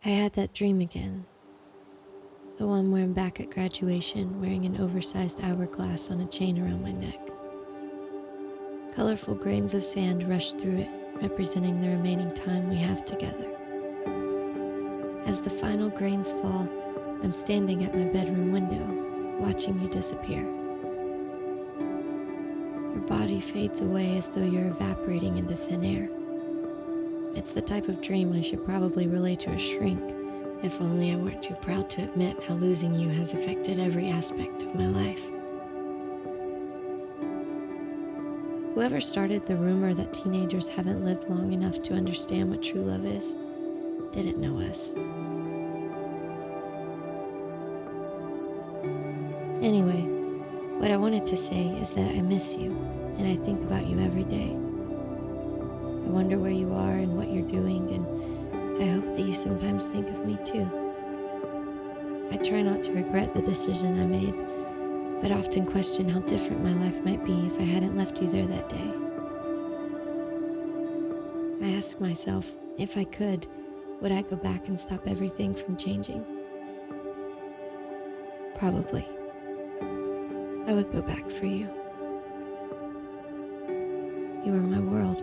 I had that dream again. The one where I'm back at graduation wearing an oversized hourglass on a chain around my neck. Colorful grains of sand rush through it, representing the remaining time we have together. As the final grains fall, I'm standing at my bedroom window, watching you disappear. Your body fades away as though you're evaporating into thin air. It's the type of dream I should probably relay to a shrink, if only I weren't too proud to admit how losing you has affected every aspect of my life. Whoever started the rumor that teenagers haven't lived long enough to understand what true love is, didn't know us. Anyway, what I wanted to say is that I miss you, and I think about you every day. I wonder where you are and what you're doing, and I hope that you sometimes think of me too. I try not to regret the decision I made, but often question how different my life might be if I hadn't left you there that day. I ask myself, if I could, would I go back and stop everything from changing? Probably. I would go back for you. You were my world.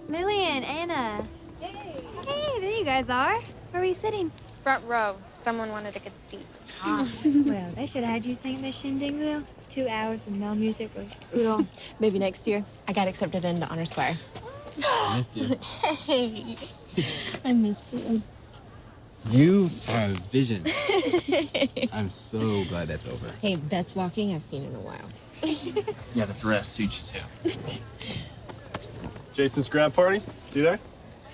Lillian, Anna. Hey, There you guys are. Where are you sitting? front row. Someone wanted a good seat. Well, they should have had you singing the shindig wheel. 2 hours with no music was brutal. Maybe next year. I got accepted into honors choir. I miss you. Hey, I miss you. You are a vision. I'm so glad that's over. Hey, best walking I've seen in a while. Yeah, the dress suits you too. Jason's grad party? See there?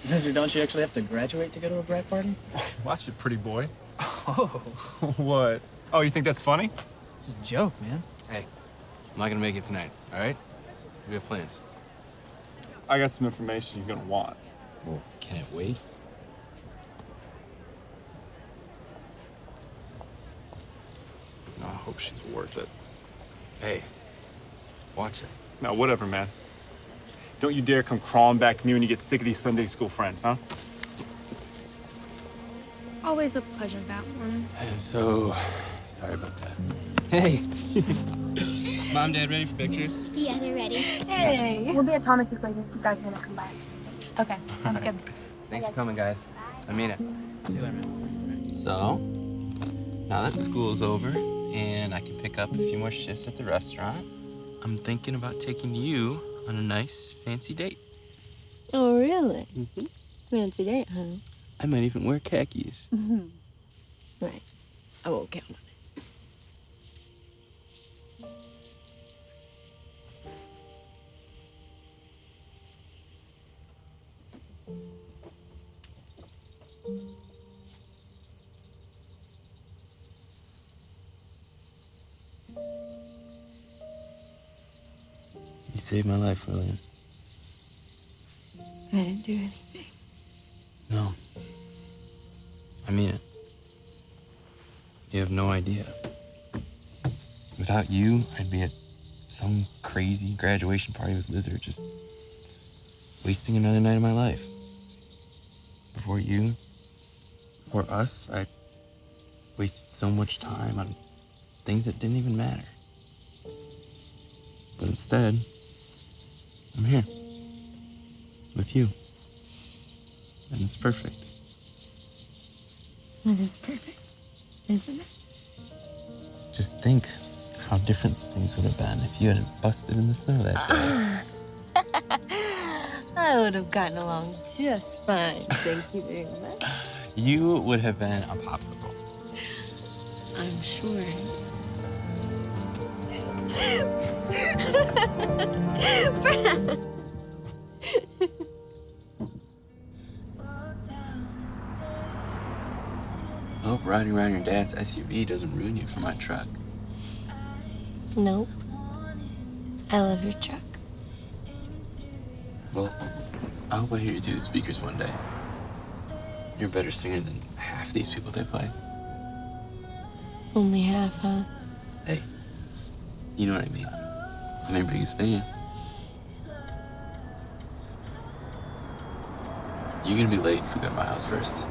Don't you actually have to graduate to go to a grad party? Watch it, pretty boy. Oh. What? Oh, you think that's funny? It's a joke, man. Hey, I'm not gonna make it tonight, all right? We have plans. I got some information you're gonna want. Well, can it wait? No, I hope she's worth it. Hey, watch it. No, whatever, man. Don't you dare come crawling back to me when you get sick of these Sunday school friends, huh? Always a pleasure, that one. I'm so sorry about that. Hey! Mom, Dad, ready for pictures? Yeah, they're ready. Hey. We'll be at Thomas's later if you guys want to come by. Okay, sounds good. Thanks for coming, guys. I mean it. See you later, man. So, now that school's over and I can pick up a few more shifts at the restaurant, I'm thinking about taking you on a nice, fancy date. Oh, really? Mm-hmm. Fancy date, huh? I might even wear khakis. Right. I won't count on it. You saved my life, Lillian. I didn't do anything. No. I mean it. You have no idea. Without you, I'd be at some crazy graduation party with Lizard, just wasting another night of my life. Before you, before us, I wasted so much time on things that didn't even matter. But instead, I'm here. With you. And it's perfect. It is perfect, isn't it? Just think how different things would have been if you hadn't busted in the snow that day. I would have gotten along just fine. Thank you very much. You would have been a popsicle. I'm sure. I hope riding around your dad's SUV doesn't ruin you for my truck. Nope. I love your truck. Well, I hope I hear you through the speakers one day. You're a better singer than half these people they play. Only half, huh? Hey, you know what I mean. I'm your biggest fan. You're gonna be late if we go to my house first.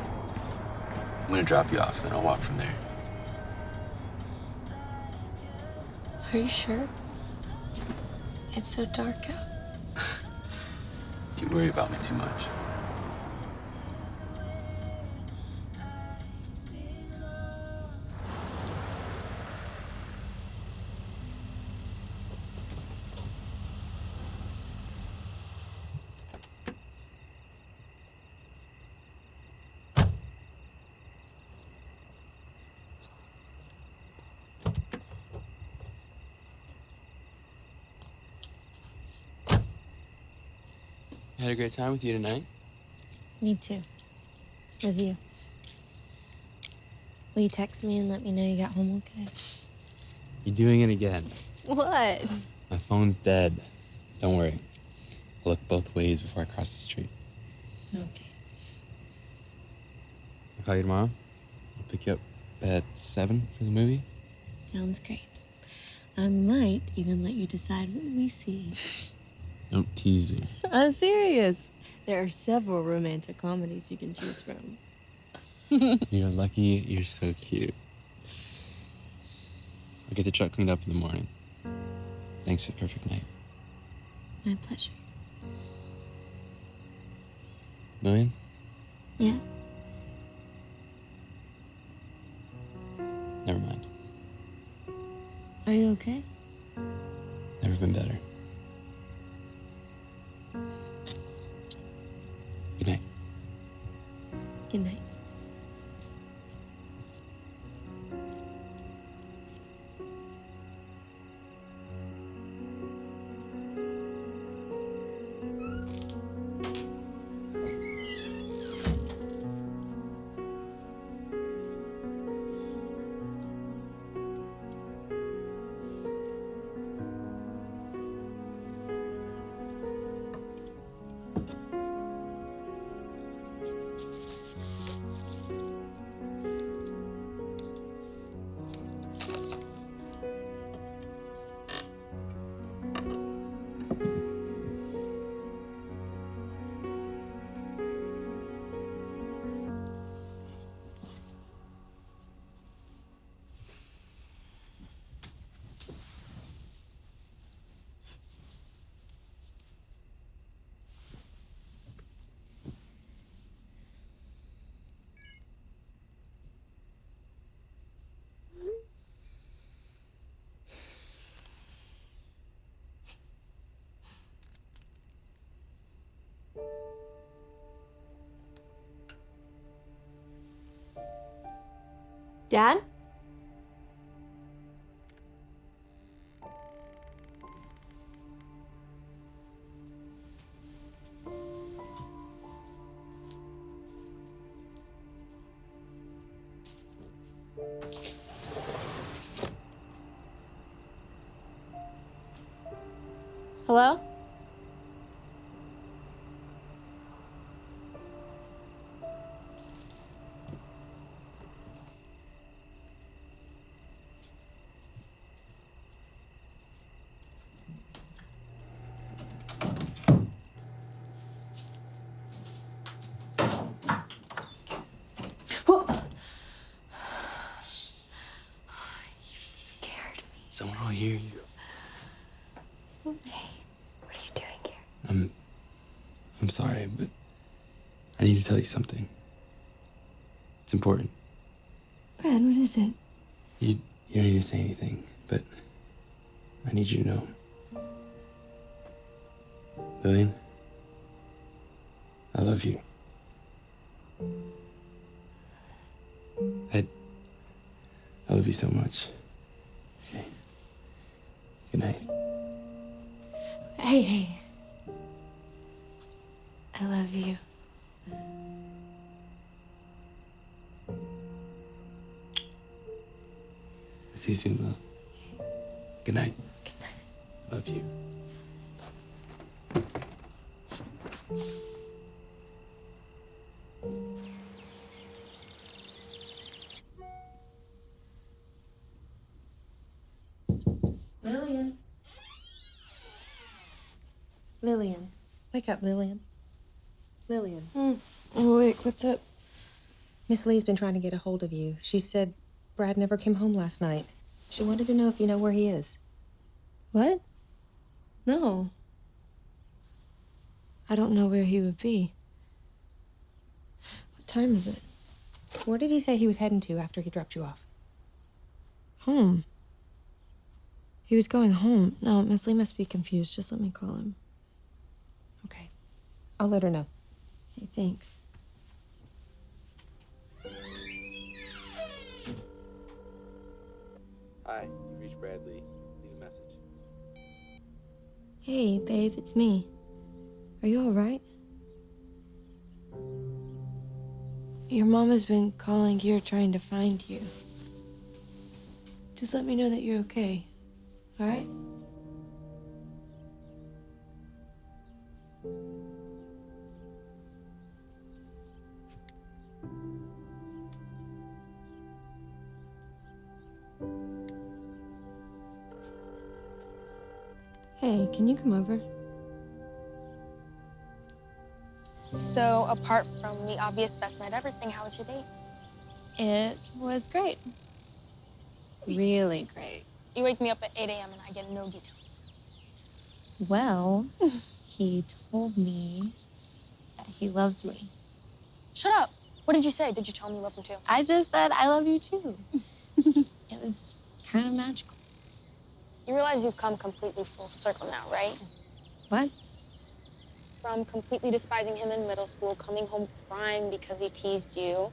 I'm gonna drop you off, then I'll walk from there. Are you sure? It's so dark out. You worry about me too much. I had a great time with you tonight. Me too. With you. Will you text me and let me know you got home okay? You're doing it again. What? My phone's dead. Don't worry. I'll look both ways before I cross the street. Okay. I'll call you tomorrow. I'll pick you up at 7 for the movie. Sounds great. I might even let you decide what we see. Don't tease me. I'm serious. There are several romantic comedies you can choose from. You're lucky. You're so cute. I'll get the truck cleaned up in the morning. Thanks for the perfect night. My pleasure. Lillian? Yeah? Never mind. Are you okay? Never been better. Good night. Good night. Dad? Hello? Someone will hear you. What are you doing here? I'm sorry, but I need to tell you something. It's important. Brad, what is it? You don't need to say anything, but I need you to know. Lillian, I love you. I love you so much. Okay. Good night. Hey. I love you. See you soon, Lil. Good night. Good night. Love you. Lillian. Wake up, Lillian. Lillian. I'm awake. What's up? Miss Lee's been trying to get a hold of you. She said Brad never came home last night. She wanted to know if you know where he is. What? No. I don't know where he would be. What time is it? Where did he say he was heading to after he dropped you off? Home. He was going home. No, Miss Lee must be confused. Just let me call him. Okay. I'll let her know. Hey, thanks. Hi, you reached Bradley. Leave a message. Hey, babe, it's me. Are you all right? Your mom has been calling here trying to find you. Just let me know that you're okay. All right? Hey, can you come over? So, apart from the obvious best night ever thing, how was your date? It was great. Really great. You wake me up at 8 a.m. and I get no details. Well, he told me that he loves me. Shut up. What did you say? Did you tell him you love him too? I just said I love you too. It was kind of magical. You realize you've come completely full circle now, right? What? From completely despising him in middle school, coming home crying because he teased you,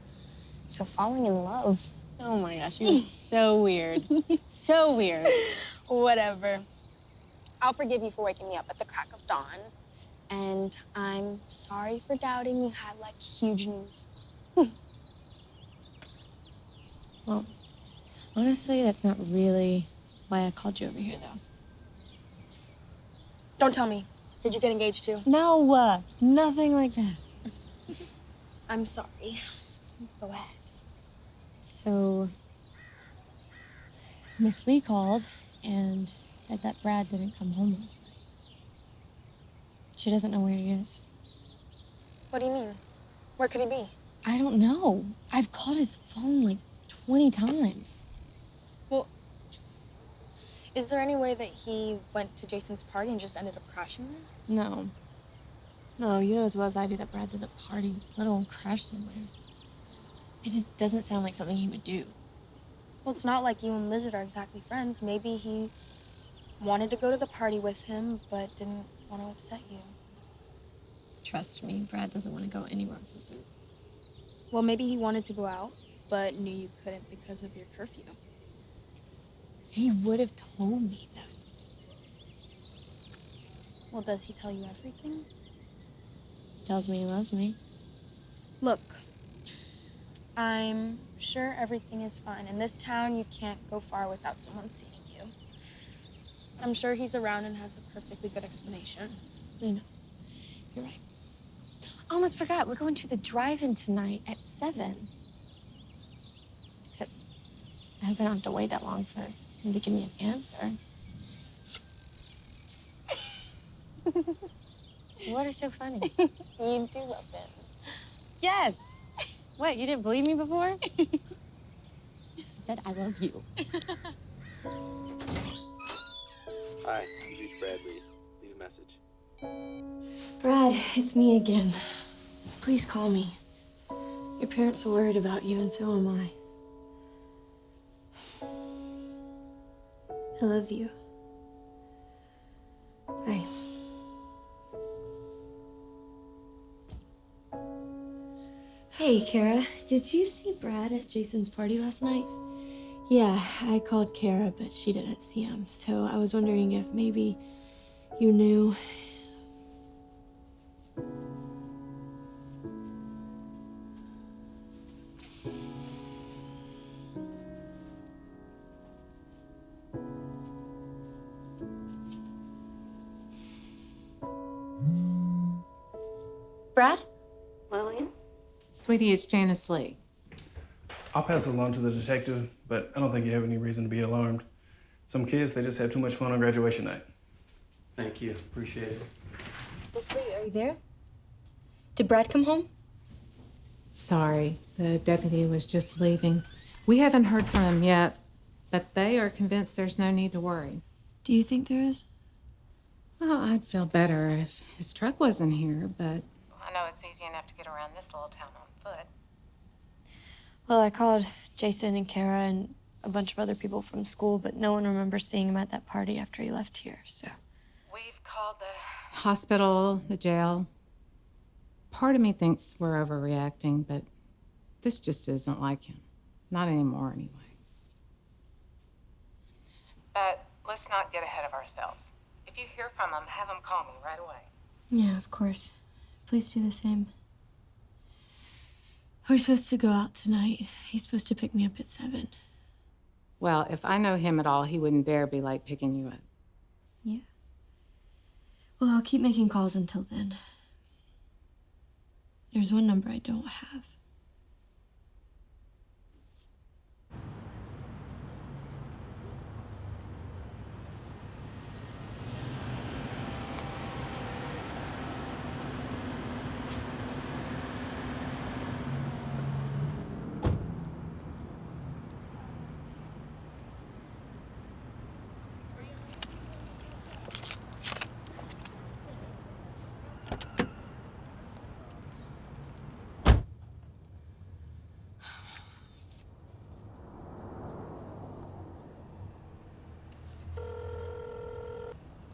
to falling in love. Oh my gosh, you're so weird. So weird. Whatever. I'll forgive you for waking me up at the crack of dawn. And I'm sorry for doubting you had, like, huge news. Well, honestly, that's not really why I called you over here, though. Don't tell me. Did you get engaged too? No, nothing like that. I'm sorry. Go ahead. So, Miss Lee called and said that Brad didn't come home last night. She doesn't know where he is. What do you mean? Where could he be? I don't know. I've called his phone like 20 times. Well, is there any way that he went to Jason's party and just ended up crashing there? No. No, you know as well as I do that Brad doesn't party, let alone crash somewhere. It just doesn't sound like something he would do. Well, it's not like you and Lizard are exactly friends. Maybe he wanted to go to the party with him, but didn't want to upset you. Trust me, Brad doesn't want to go anywhere with Lizard. Well, maybe he wanted to go out, but knew you couldn't because of your curfew. He would have told me that. Well, does he tell you everything? Tells me he loves me. Look, I'm sure everything is fine. In this town, you can't go far without someone seeing you. I'm sure he's around and has a perfectly good explanation. I know. You're right. I almost forgot. We're going to the drive-in tonight at 7. Except I hope I don't have to wait that long for him to give me an answer. What is so funny? You do love him. Yes. What, you didn't believe me before? I said I love you. Hi, you reached Bradley. Leave a message. Brad, it's me again. Please call me. Your parents are worried about you, and so am I. I love you. Bye. Hey, Kara, did you see Brad at Jason's party last night? Yeah, I called Kara, but she didn't see him. So I was wondering if maybe you knew. Brad? Lillian? Sweetie, it's Janice Lee. I'll pass it along to the detective, but I don't think you have any reason to be alarmed. Some kids, they just have too much fun on graduation night. Thank you. Appreciate it. Leslie, are you there? Did Brad come home? Sorry, the deputy was just leaving. We haven't heard from him yet, but they are convinced there's no need to worry. Do you think there is? Well, I'd feel better if his truck wasn't here, but I know it's easy enough to get around this little town on foot. Well, I called Jason and Kara and a bunch of other people from school, but no one remembers seeing him at that party after he left here, so. We've called the hospital, the jail. Part of me thinks we're overreacting, but this just isn't like him. Not anymore, anyway. But let's not get ahead of ourselves. If you hear from him, have him call me right away. Yeah, of course. Please do the same. We're supposed to go out tonight. He's supposed to pick me up at 7. Well, if I know him at all, he wouldn't dare be like picking you up. Yeah. Well, I'll keep making calls until then. There's one number I don't have.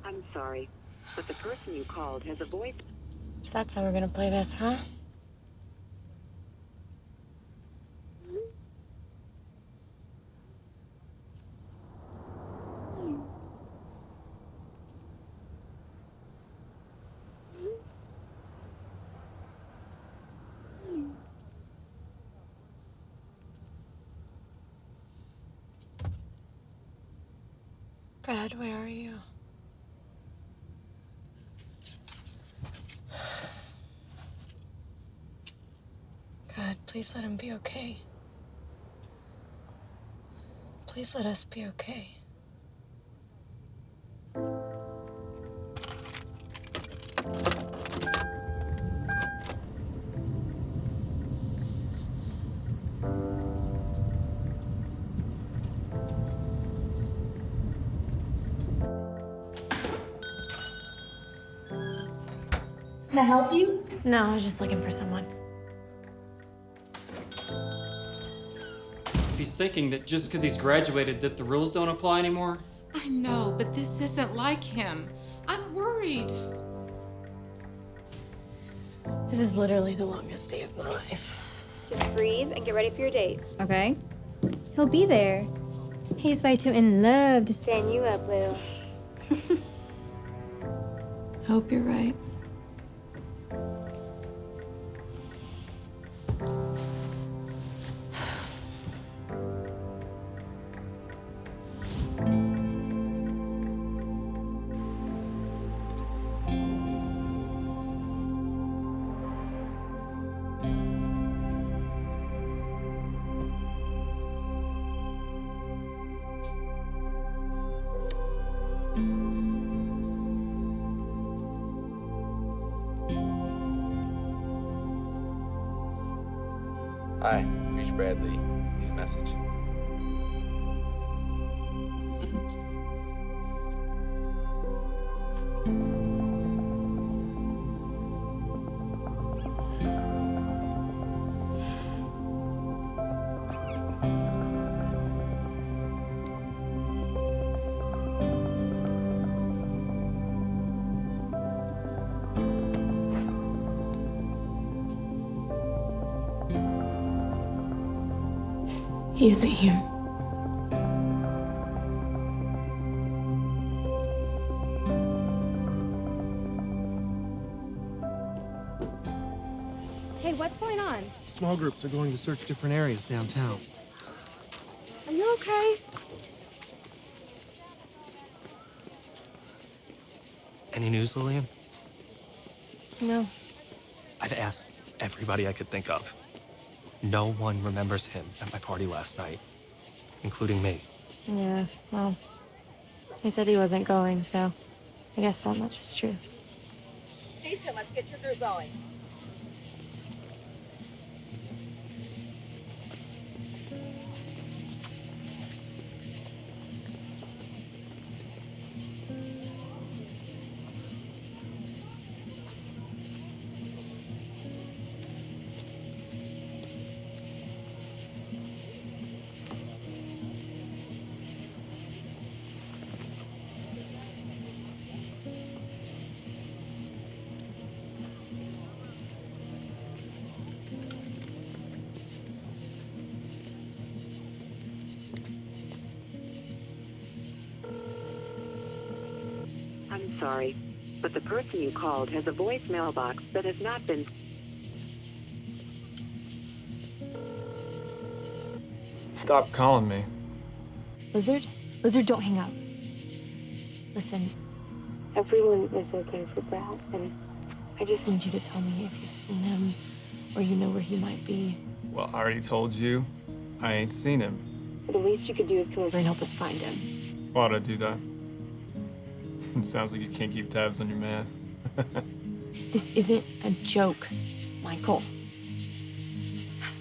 I'm sorry, but the person you called has a voice. So that's how we're gonna play this, huh? Brad, where are you? God, please let him be okay. Please let us be okay. Can I help you? No, I was just looking for someone. If he's thinking that just because he's graduated that the rules don't apply anymore. I know, but this isn't like him. I'm worried. This is literally the longest day of my life. Just breathe and get ready for your date. Okay. He'll be there. He's way too in love to stand you up, Lil. I hope you're right. Hi, you've reached Bradley. Leave a message. He isn't here. Hey, what's going on? Small groups are going to search different areas downtown. Are you okay? Any news, Lillian? No. I've asked everybody I could think of. No one remembers him at my party last night, including me. Yeah, well, he said he wasn't going, so I guess that much is true. Jason, let's get your group going. I'm sorry, but the person you called has a voicemail box that has not been... Stop calling me. Lizard? Lizard, don't hang up. Listen, everyone is looking for Brad, and I just need you to tell me if you've seen him or you know where he might be. Well, I already told you. I ain't seen him. The least you could do is come over and help us find him. Why'd I do that? It sounds like you can't keep tabs on your man. This isn't a joke, Michael.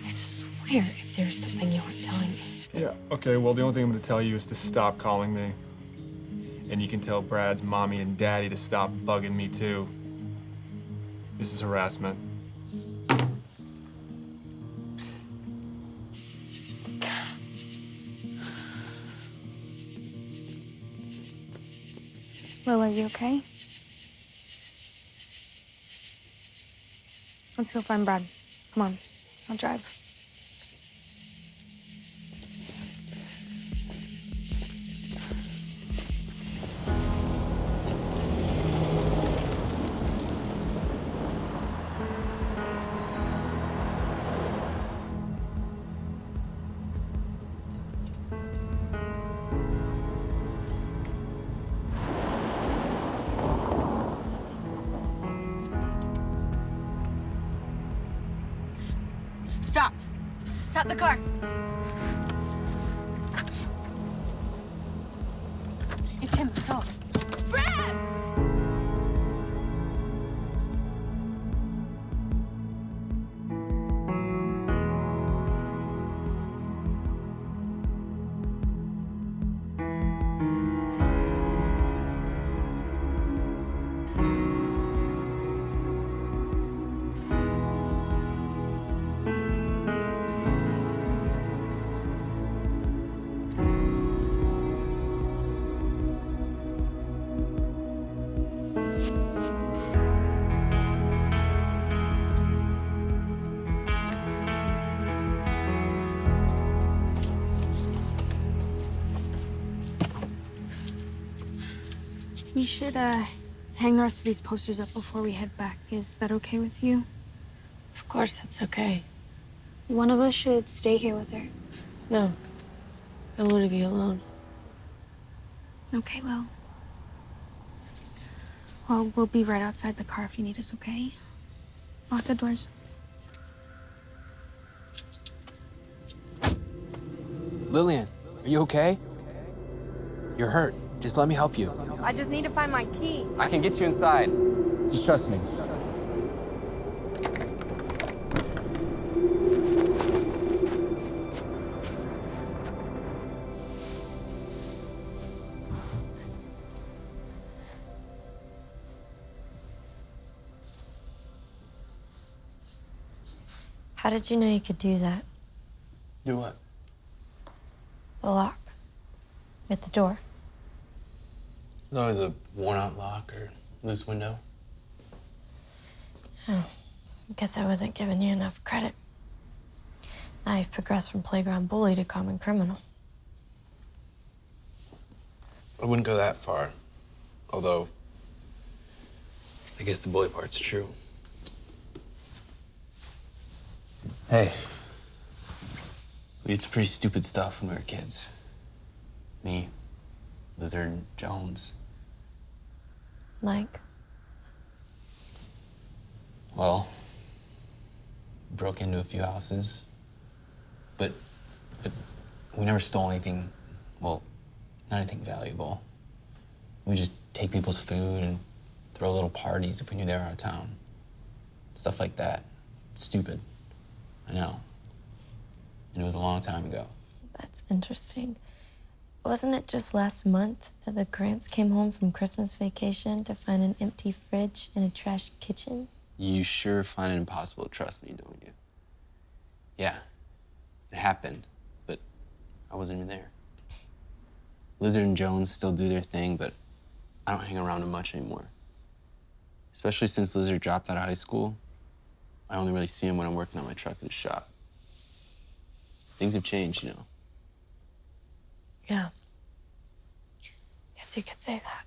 I swear if there's something you aren't telling me. Yeah, okay, well, the only thing I'm gonna tell you is to stop calling me. And you can tell Brad's mommy and daddy to stop bugging me, too. This is harassment. Will, are you okay? Let's go find Brad. Come on, I'll drive. Stop. Stop the car. It's him. It's off. Brad! We should, hang the rest of these posters up before we head back. Is that okay with you? Of course, that's okay. One of us should stay here with her. No, I want to be alone. Okay, well. Well, we'll be right outside the car if you need us, okay? Lock the doors. Lillian, are you okay? You're hurt. Just let me help you. I just need to find my key. I can get you inside. Just trust me. How did you know you could do that? Do what? The lock. With the door. There's always a worn-out lock or loose window. Oh, I guess I wasn't giving you enough credit. Now you've progressed from playground bully to common criminal. I wouldn't go that far. Although, I guess the bully part's true. Hey, we did some pretty stupid stuff when we were kids. Me, Lizard, Jones. Like? Well, broke into a few houses, but we never stole anything, well, not anything valuable. We just take people's food and throw throw little parties if we knew they were out of town. Stuff like that. Stupid. I know. And it was a long time ago. That's interesting. Wasn't it just last month that the Grants came home from Christmas vacation to find an empty fridge and a trashed kitchen? You sure find it impossible to trust me, don't you? Yeah, it happened, but I wasn't even there. Lizard and Jones still do their thing, but I don't hang around them much anymore. Especially since Lizard dropped out of high school. I only really see him when I'm working on my truck in the shop. Things have changed, you know. Yeah. Guess you could say that.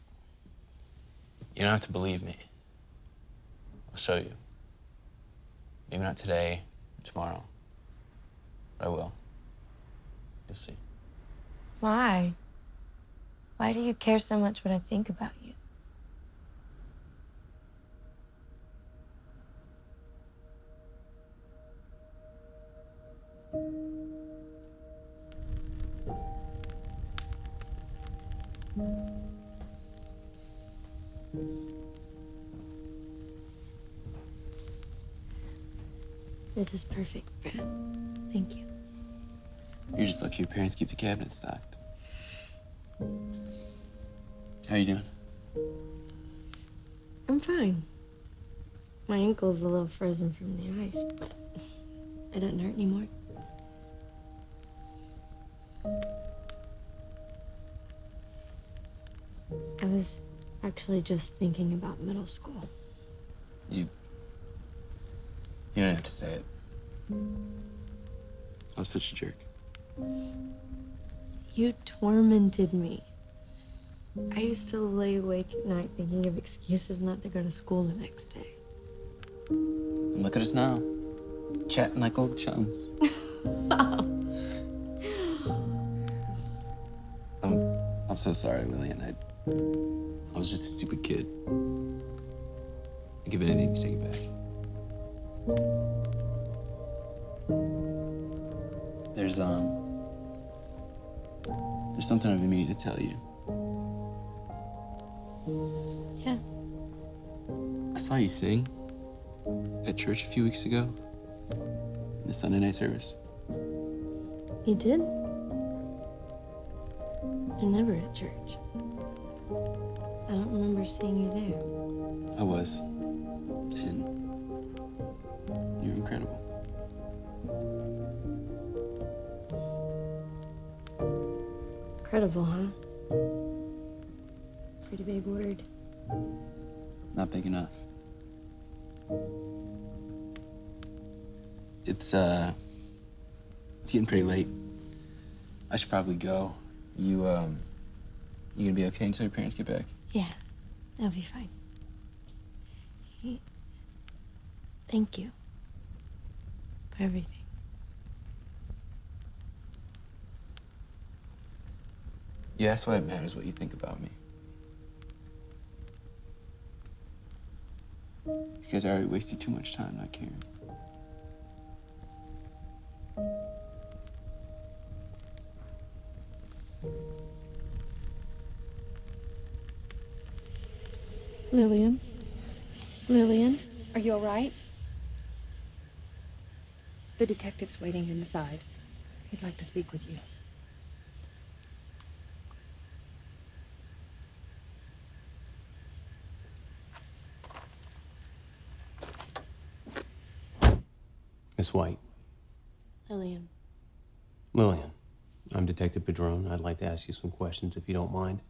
You don't have to believe me. I'll show you. Maybe not today or tomorrow, but I will. You'll see. Why? Why do you care so much what I think about you? This is perfect, Brad. Thank you. You're just lucky your parents keep the cabinet stocked. How you doing? I'm fine. My ankle's a little frozen from the ice, but it doesn't hurt anymore. I was actually just thinking about middle school. You don't have to say it. I was such a jerk. You tormented me. I used to lay awake at night thinking of excuses not to go to school the next day. And look at us now, chatting like old chums. I'm so sorry, Lillian. I was just a stupid kid. I'd give anything to take it back. There's something I've been meaning to tell you. Yeah. I saw you sing at church a few weeks ago in the Sunday night service. You did? You're never at church. I don't remember seeing you there. I was. And you're incredible. Incredible, huh? Pretty big word. Not big enough. It's getting pretty late. I should probably go. You gonna be okay until your parents get back? Yeah, that'll be fine. Thank you for everything. Yeah, that's why it matters what you think about me. Because I already wasted too much time not caring. Lillian? Lillian, are you all right? The detective's waiting inside. He'd like to speak with you. Miss White. Lillian. Lillian, I'm Detective Padron. I'd like to ask you some questions if you don't mind.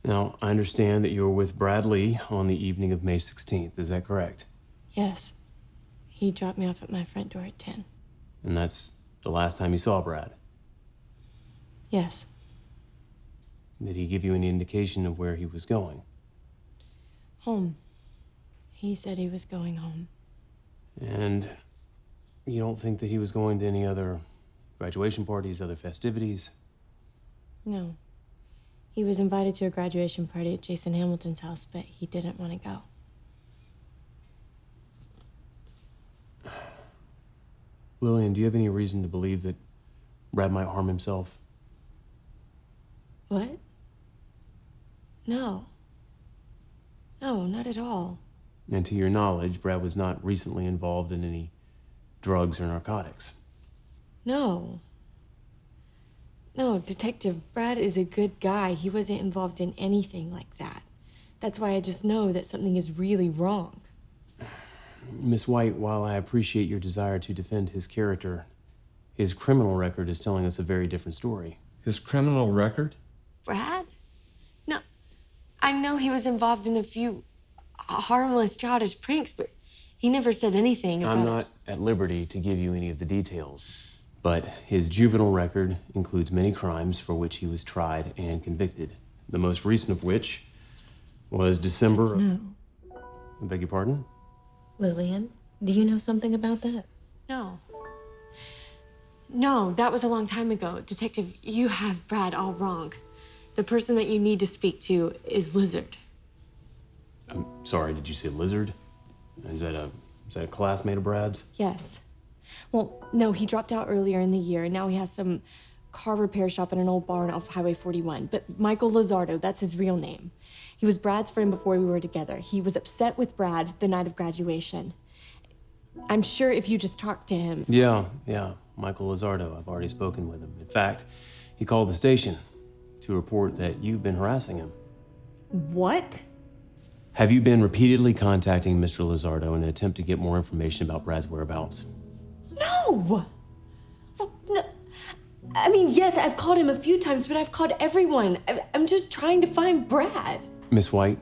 Now, I understand that you were with Bradley on the evening of May 16th. Is that correct? Yes. He dropped me off at my front door at 10. And that's the last time you saw Brad? Yes. Did he give you any indication of where he was going? Home. He said he was going home. And you don't think that he was going to any other graduation parties, other festivities? No. He was invited to a graduation party at Jason Hamilton's house, but he didn't want to go. Lillian, do you have any reason to believe that Brad might harm himself? What? No. No, not at all. And to your knowledge, Brad was not recently involved in any drugs or narcotics. No. No, Detective, Brad is a good guy. He wasn't involved in anything like that. That's why I just know that something is really wrong. Miss White, while I appreciate your desire to defend his character, his criminal record is telling us a very different story. His criminal record? Brad? No. I know he was involved in a few harmless childish pranks, but he never said anything about I'm not at liberty to give you any of the details, but his juvenile record includes many crimes for which he was tried and convicted. The most recent of which was December. Snow. I beg your pardon? Lillian, do you know something about that? No. No, that was a long time ago. Detective, you have Brad all wrong. The person that you need to speak to is Lizard. I'm sorry, did you say Lizard? Is that a classmate of Brad's? Yes. Well, no, he dropped out earlier in the year, and now he has some car repair shop in an old barn off Highway 41. But Michael Lizardo, that's his real name. He was Brad's friend before we were together. He was upset with Brad the night of graduation. I'm sure if you just talked to him... Yeah, Michael Lizardo. I've already spoken with him. In fact, he called the station to report that you've been harassing him. What? Have you been repeatedly contacting Mr. Lizardo in an attempt to get more information about Brad's whereabouts? No! Well, no. I mean, yes, I've called him a few times, but I've called everyone. I'm just trying to find Brad. Miss White,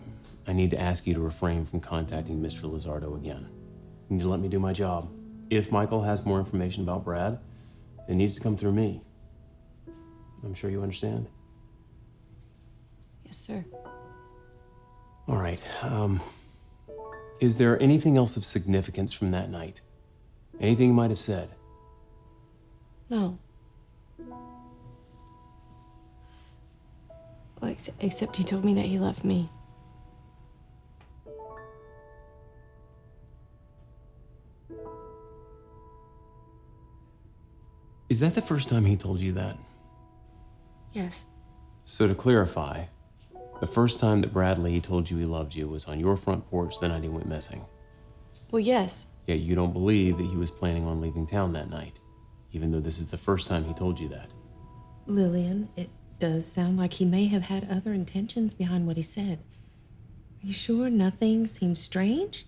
I need to ask you to refrain from contacting Mr. Lizardo again. You need to let me do my job. If Michael has more information about Brad, it needs to come through me. I'm sure you understand. Yes, sir. All right. Is there anything else of significance from that night? Anything you might have said? No. Well, except he told me that he loved me. Is that the first time he told you that? Yes. So to clarify, the first time that Brad Lee told you he loved you was on your front porch the night he went missing. Well, yes. Yet you don't believe that he was planning on leaving town that night, even though this is the first time he told you that. Lillian, it does sound like he may have had other intentions behind what he said. Are you sure nothing seems strange?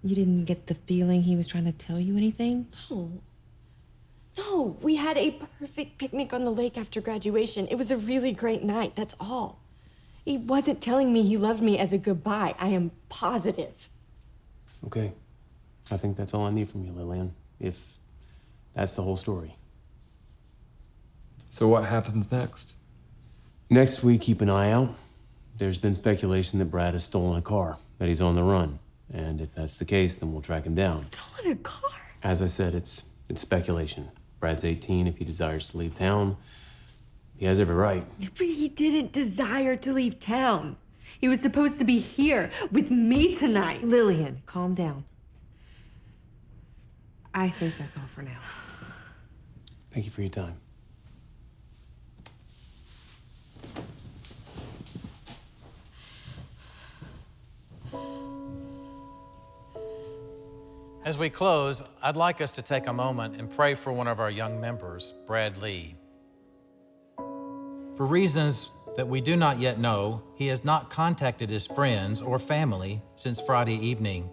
You didn't get the feeling he was trying to tell you anything? No. No, we had a perfect picnic on the lake after graduation. It was a really great night, that's all. He wasn't telling me he loved me as a goodbye. I am positive. Okay. I think that's all I need from you, Lillian, if that's the whole story. So what happens next? Next, we keep an eye out. There's been speculation that Brad has stolen a car, that he's on the run. And if that's the case, then we'll track him down. Stolen a car? As I said, it's speculation. Brad's 18. If he desires to leave town, he has every right. But he didn't desire to leave town. He was supposed to be here with me tonight. Lillian, calm down. I think that's all for now. Thank you for your time. As we close, I'd like us to take a moment and pray for one of our young members, Brad Lee. For reasons that we do not yet know, he has not contacted his friends or family since Friday evening.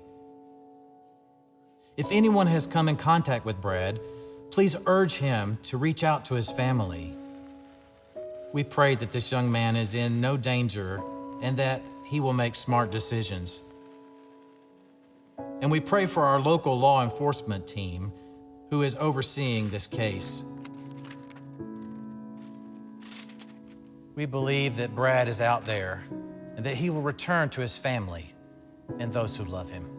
If anyone has come in contact with Brad, please urge him to reach out to his family. We pray that this young man is in no danger and that he will make smart decisions. And we pray for our local law enforcement team who is overseeing this case. We believe that Brad is out there and that he will return to his family and those who love him.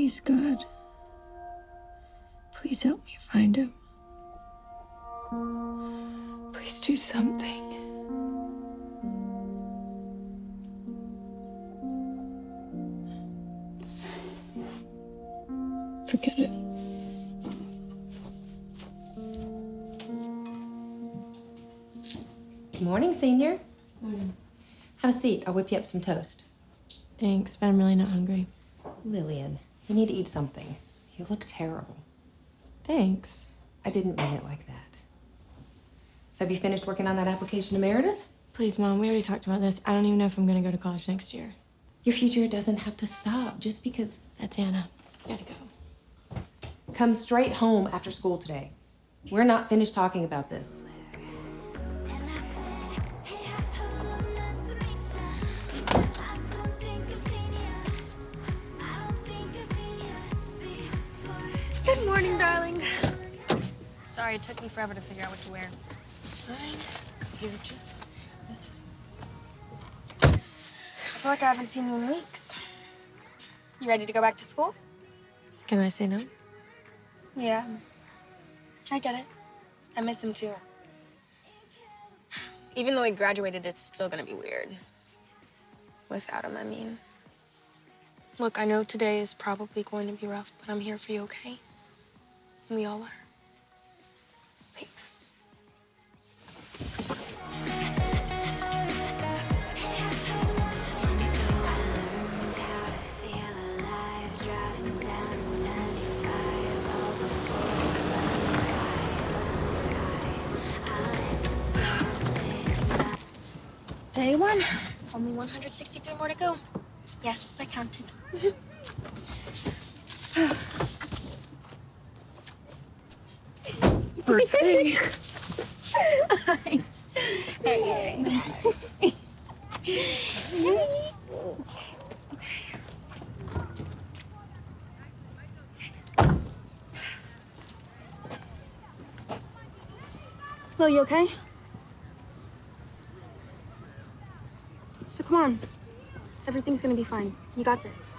Please, God. Please help me find him. Please do something. Forget it. Good morning, Senior. Morning. Have a seat. I'll whip you up some toast. Thanks, but I'm really not hungry. Lillian, you need to eat something. You look terrible. Thanks. I didn't mean it like that. So have you finished working on that application to Meredith? Please, Mom, we already talked about this. I don't even know if I'm gonna go to college next year. Your future doesn't have to stop just because... That's Anna. Gotta go. Come straight home after school today. We're not finished talking about this. Good morning, darling. Sorry, it took me forever to figure out what to wear. Fine. Computer just... I feel like I haven't seen you in weeks. You ready to go back to school? Can I say no? Yeah. I get it. I miss him too. Even though he graduated, it's still gonna be weird. Without him, I mean. Look, I know today is probably going to be rough, but I'm here for you, okay? We all are. Thanks. Day one. Only 163 more to go. Yes, I counted. First thing. Hey. Will, you okay? So come on. Everything's gonna be fine. You got this.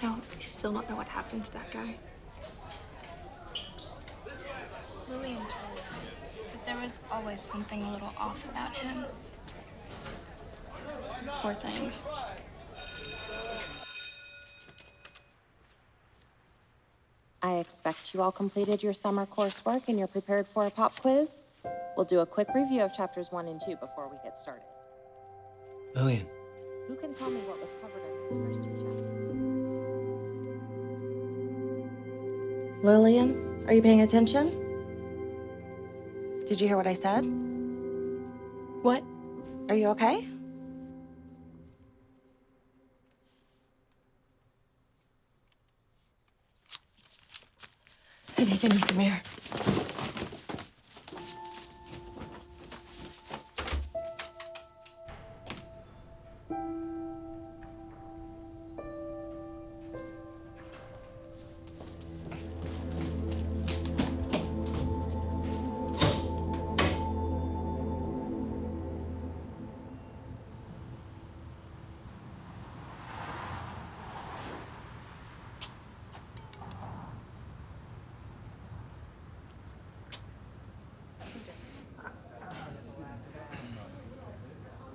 No, I still don't know what happened to that guy. Lillian's really nice, but there was always something a little off about him. Poor thing. I expect you all completed your summer coursework and you're prepared for a pop quiz. We'll do a quick review of chapters 1 and 2 before we get started. Lillian. Who can tell me what was covered in those first 2 chapters? Lillian, are you paying attention? Did you hear what I said? What? Are you okay? I think I need some air.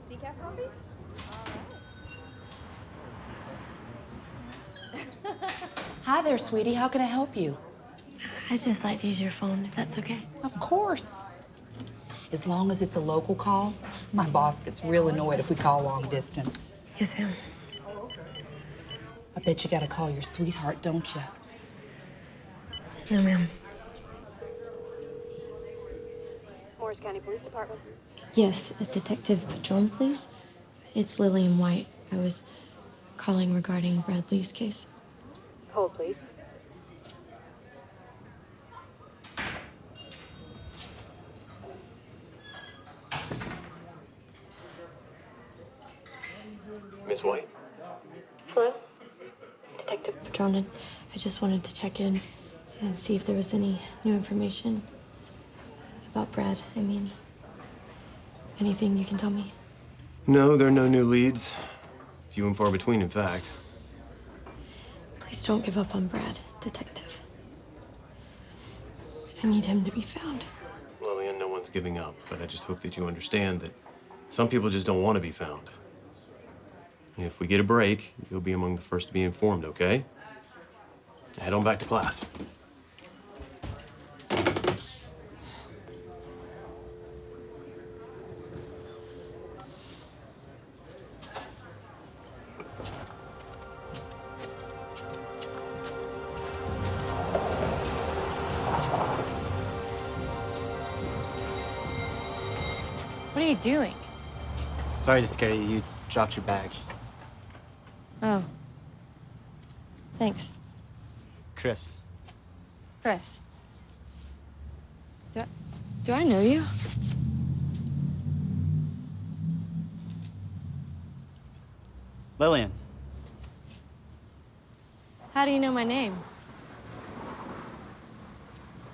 Decaf coffee? Hi there, sweetie. How can I help you? I'd just like to use your phone, if that's okay. Of course. As long as it's a local call, my boss gets real annoyed if we call long distance. Yes, ma'am. I bet you gotta call your sweetheart, don't you? No, ma'am. Morris County Police Department. Yes, a Detective Patron, please. It's Lillian White. I was calling regarding Bradley's case. Hold, please. Miss White. Hello? Detective Patronin. I just wanted to check in and see if there was any new information about Brad. I mean, anything you can tell me? No, there are no new leads. Few and far between, in fact. Please don't give up on Brad, Detective. I need him to be found. Lillian, no one's giving up, but I just hope that you understand that some people just don't want to be found. And if we get a break, you'll be among the first to be informed, okay? Head on back to class. What are you doing? Sorry to scare you. You dropped your bag. Oh. Thanks. Chris. Chris. Do I know you? Lillian. How do you know my name?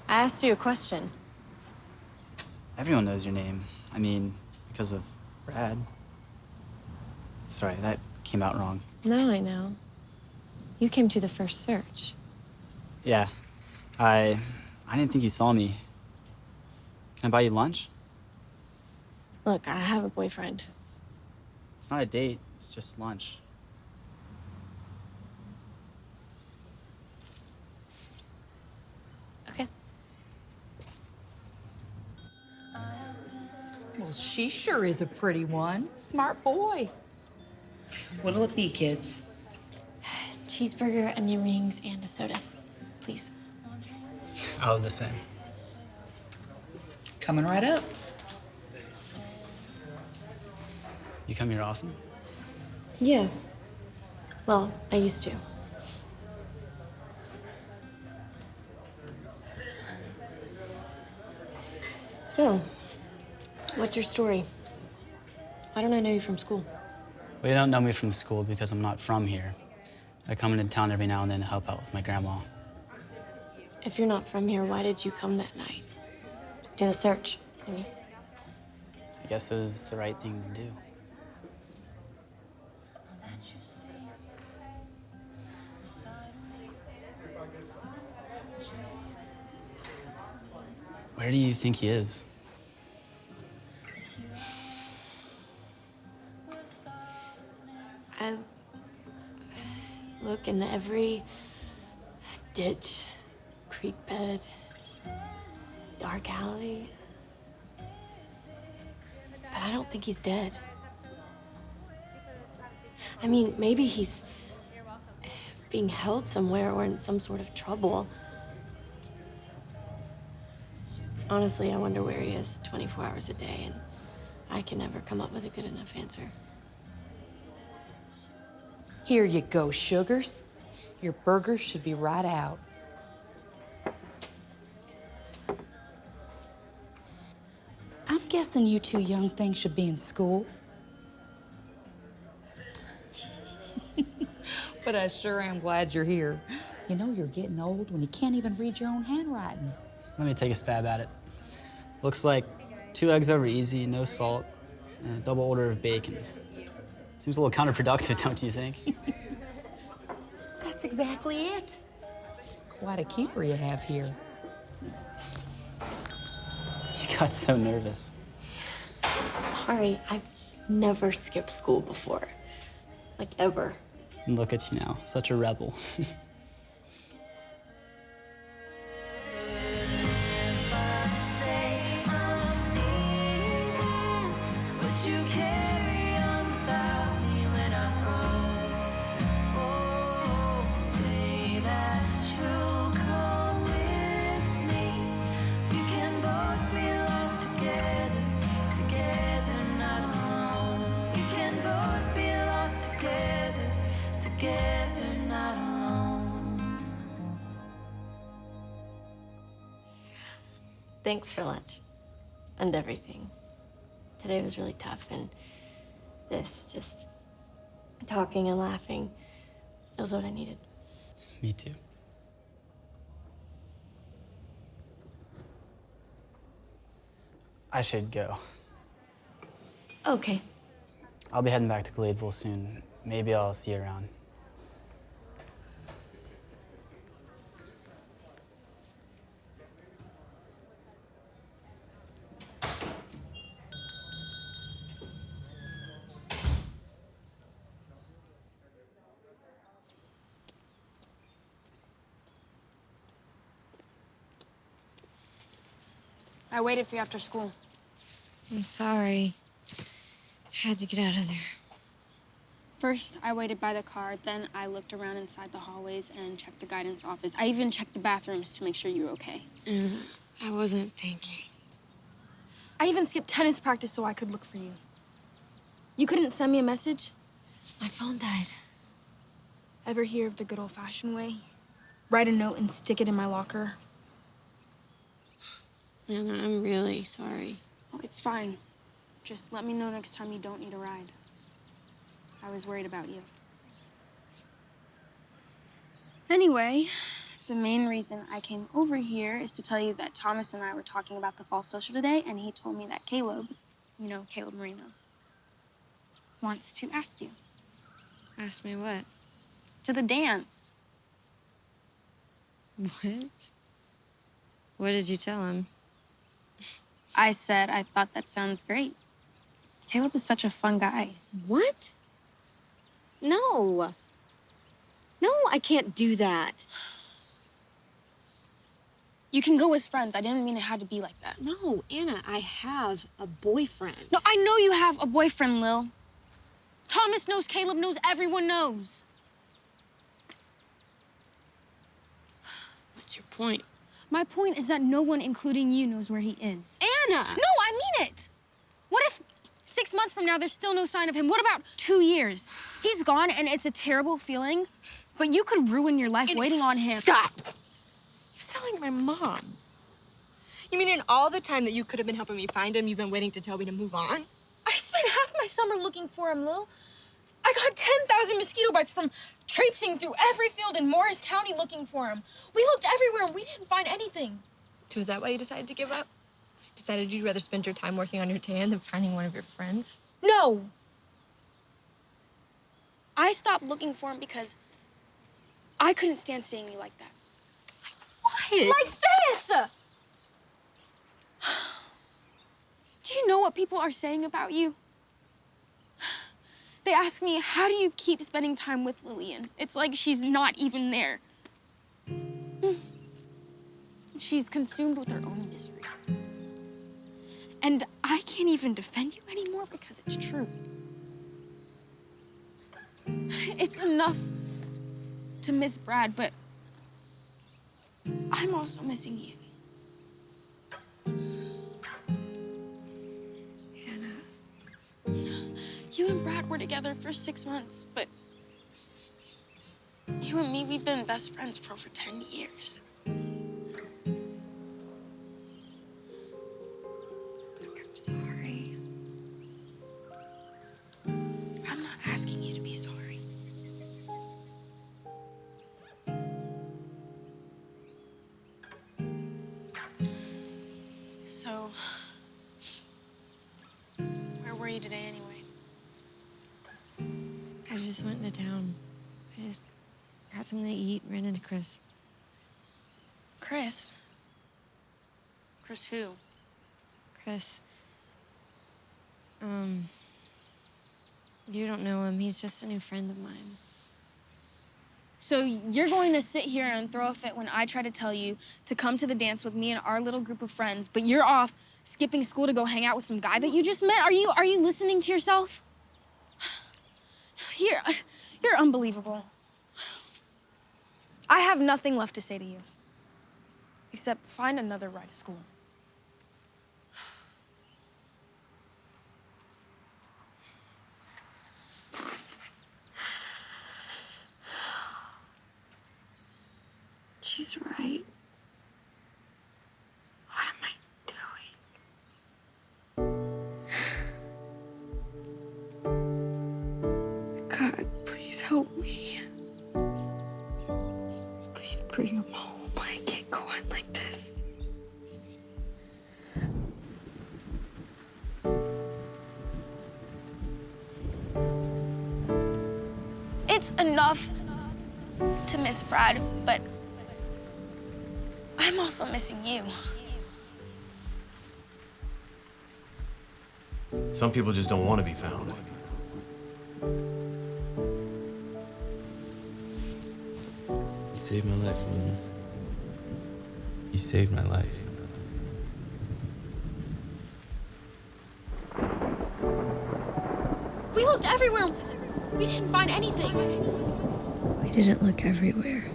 I asked you a question. Everyone knows your name. I mean, because of Brad. Sorry, that came out wrong. Now I know. You came to the first search. Yeah. I didn't think you saw me. Can I buy you lunch? Look, I have a boyfriend. It's not a date, it's just lunch. Okay. Well, she sure is a pretty one. Smart boy. What'll it be, kids? Cheeseburger, onion rings, and a soda. Please. All the same. Coming right up. You come here often? Yeah. Well, I used to. So, what's your story? Why don't I know you from school? Well, you don't know me from school because I'm not from here. I come into town every now and then to help out with my grandma. If you're not from here, why did you come that night? Do the search. I mean, I guess it was the right thing to do. Where do you think he is? I look in every ditch, creek bed, dark alley. But I don't think he's dead. I mean, maybe he's being held somewhere or in some sort of trouble. Honestly, I wonder where he is 24 hours a day, and I can never come up with a good enough answer. Here you go, sugars. Your burgers should be right out. I'm guessing you two young things should be in school. But I sure am glad you're here. You know you're getting old when you can't even read your own handwriting. Let me take a stab at it. Looks like 2 eggs over easy, no salt, and a double order of bacon. Seems a little counterproductive, don't you think? That's exactly it. Quite a keeper you have here. You got so nervous. Sorry, I've never skipped school before. Like, ever. And look at you now, such a rebel. You carry on without me when I go. Oh, say that you'll come with me. We can both be lost together, together, not alone. We can both be lost together, together, not alone. Thanks for lunch and everything. Today was really tough, and this just Talking and laughing. That's what I needed. Me too. I should go. Okay. I'll be heading back to Gladeville soon. Maybe I'll see you around. I waited for you after school. I'm sorry. I had to get out of there. First, I waited by the car, then I looked around inside the hallways and checked the guidance office. I even checked the bathrooms to make sure you were okay. I wasn't thinking. I even skipped tennis practice so I could look for you. You couldn't send me a message? My phone died. Ever hear of the good old-fashioned way? Write a note and stick it in my locker. Anna, I'm really sorry. Oh, it's fine. Just let me know next time you don't need a ride. I was worried about you. Anyway, the main reason I came over here is to tell you that Thomas and I were talking about the fall social today, and he told me that Caleb, you know, Caleb Marino, wants to ask you. Ask me what? To the dance. What? What did you tell him? I said I thought that sounds great. Caleb is such a fun guy. What? No. No, I can't do that. You can go as friends. I didn't mean it had to be like that. No, Anna, I have a boyfriend. No, I know you have a boyfriend, Lil. Thomas knows, Caleb knows, everyone knows. What's your point? My point is that no one, including you, knows where he is. Anna! No, I mean it! What if 6 months from now there's still no sign of him? What about 2 years? He's gone and it's a terrible feeling, but you could ruin your life waiting on him. Stop! You sound like my mom. You mean in all the time that you could have been helping me find him, you've been waiting to tell me to move on? I spent half my summer looking for him, Lil. I got 10,000 mosquito bites from traipsing through every field in Morris County looking for him. We looked everywhere and we didn't find anything. So is that why you decided to give up? Decided you'd rather spend your time working on your tan than finding one of your friends? No. I stopped looking for him because I couldn't stand seeing you like that. What? Like this! Do you know what people are saying about you? They ask me, how do you keep spending time with Lillian? It's like she's not even there. She's consumed with her own misery. And I can't even defend you anymore because it's true. It's enough to miss Brad, but I'm also missing you. You and Brad were together for 6 months, but you and me, we've been best friends for over 10 years. I'm sorry. I'm not asking you to be sorry. So, where were you today anyway? I just went into town. I just got something to eat, ran into Chris. Chris? Chris who? Chris. You don't know him. He's just a new friend of mine. So you're going to sit here and throw a fit when I try to tell you to come to the dance with me and our little group of friends, but you're off skipping school to go hang out with some guy that you just met? Are you listening to yourself? You're unbelievable. I have nothing left to say to you, except find another ride to school. She's right. What am I doing? God. Help me. Please bring him home. I can't go on like this. It's enough to miss Brad, but I'm also missing you. Some people just don't want to be found. You saved my life, Lillian. You saved my life. We looked everywhere. We didn't find anything. We didn't look everywhere.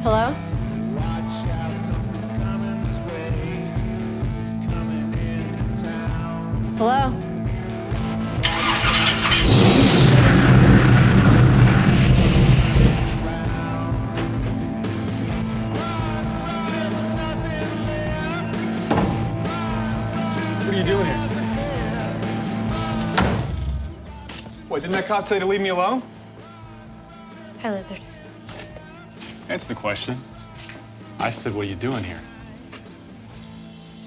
Hello? Hello? What are you doing here? What, didn't that cop tell you to leave me alone? Hi, Lizard. Answer the question. I said, what are you doing here?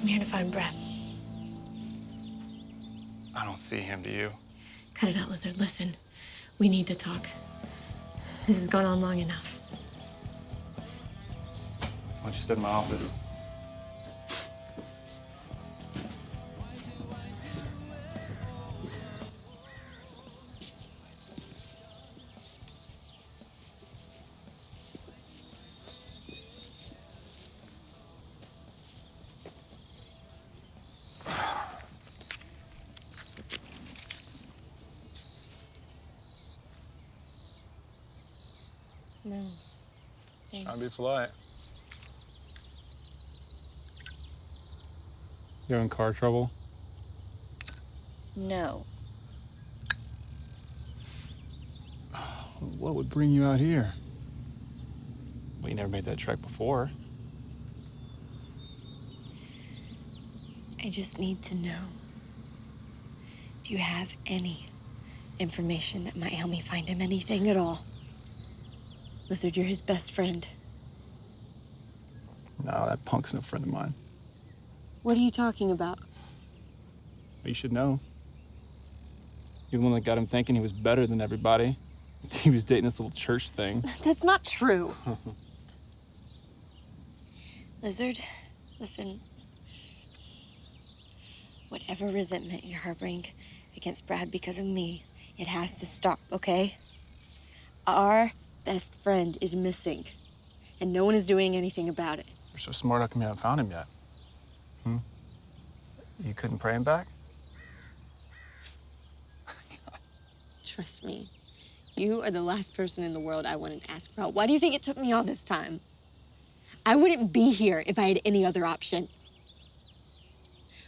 I'm here to find Brad. I don't see him, do you? Cut it out, Lizard. Listen, we need to talk. This has gone on long enough. Why don't you sit in my office? No. Trying to be polite. You having car trouble? No. What would bring you out here? Well, you never made that trek before. I just need to know. Do you have any information that might help me find him? Anything at all? Lizard, you're his best friend. No, that punk's no friend of mine. What are you talking about? But you should know. You're the one that got him thinking he was better than everybody. He was dating this little church thing. That's not true. Lizard, listen. Whatever resentment you're harboring against Brad because of me, it has to stop, okay? Our best friend is missing, and no one is doing anything about it. You're so smart, how come you haven't found him yet? You couldn't pray him back? Trust me, you are the last person in the world I wanted to ask about. Why do you think it took me all this time? I wouldn't be here if I had any other option.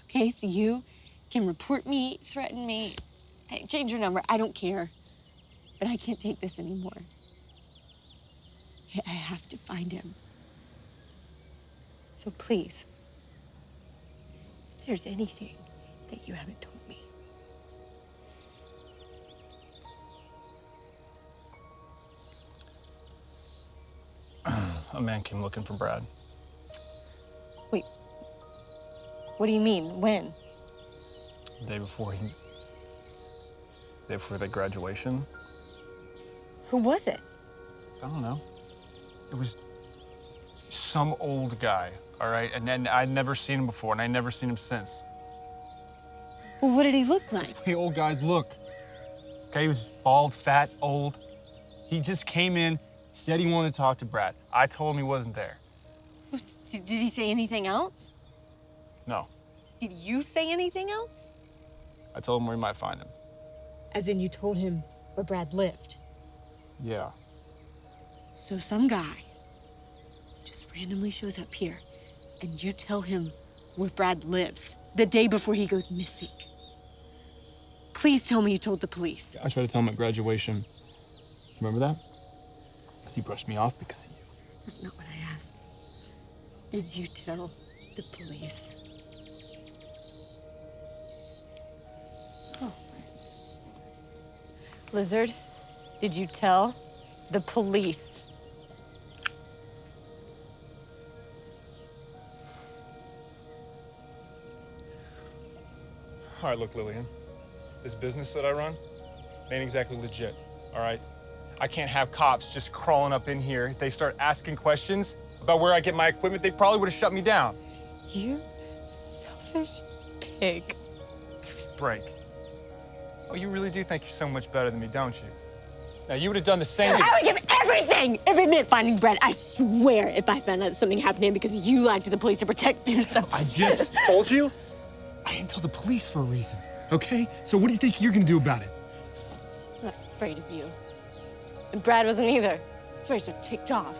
Okay, so you can report me, threaten me, change your number, I don't care. But I can't take this anymore. I have to find him. So please, if there's anything that you haven't told me, A man came looking for Brad. Wait, what do you mean? When? The day before the graduation. Who was it? I don't know. It was some old guy, all right? And then I'd never seen him before, and I'd never seen him since. Well, what did he look like? The way old guys look. Okay, he was bald, fat, old. He just came in, said he wanted to talk to Brad. I told him he wasn't there. Did he say anything else? No. Did you say anything else? I told him where he might find him. As in you told him where Brad lived? Yeah. So some guy just randomly shows up here, and you tell him where Brad lives the day before he goes missing. Please tell me you told the police. I tried to tell him at graduation. Remember that? Because he brushed me off because of you. That's not what I asked. Did you tell the police? Oh. Lizard, did you tell the police? All right, look, Lillian. This business that I run ain't exactly legit, all right? I can't have cops just crawling up in here. If they start asking questions about where I get my equipment, they probably would have shut me down. You selfish pig. Break. Oh, you really do think you're so much better than me, don't you? Now, you would have done the same. I would give everything if it meant finding Brad. I swear if I found out something happened to him because you lied to the police to protect yourself. I just told you I didn't tell the police for a reason, okay? So what do you think you're gonna do about it? I'm not afraid of you. And Brad wasn't either. That's why he's so ticked off.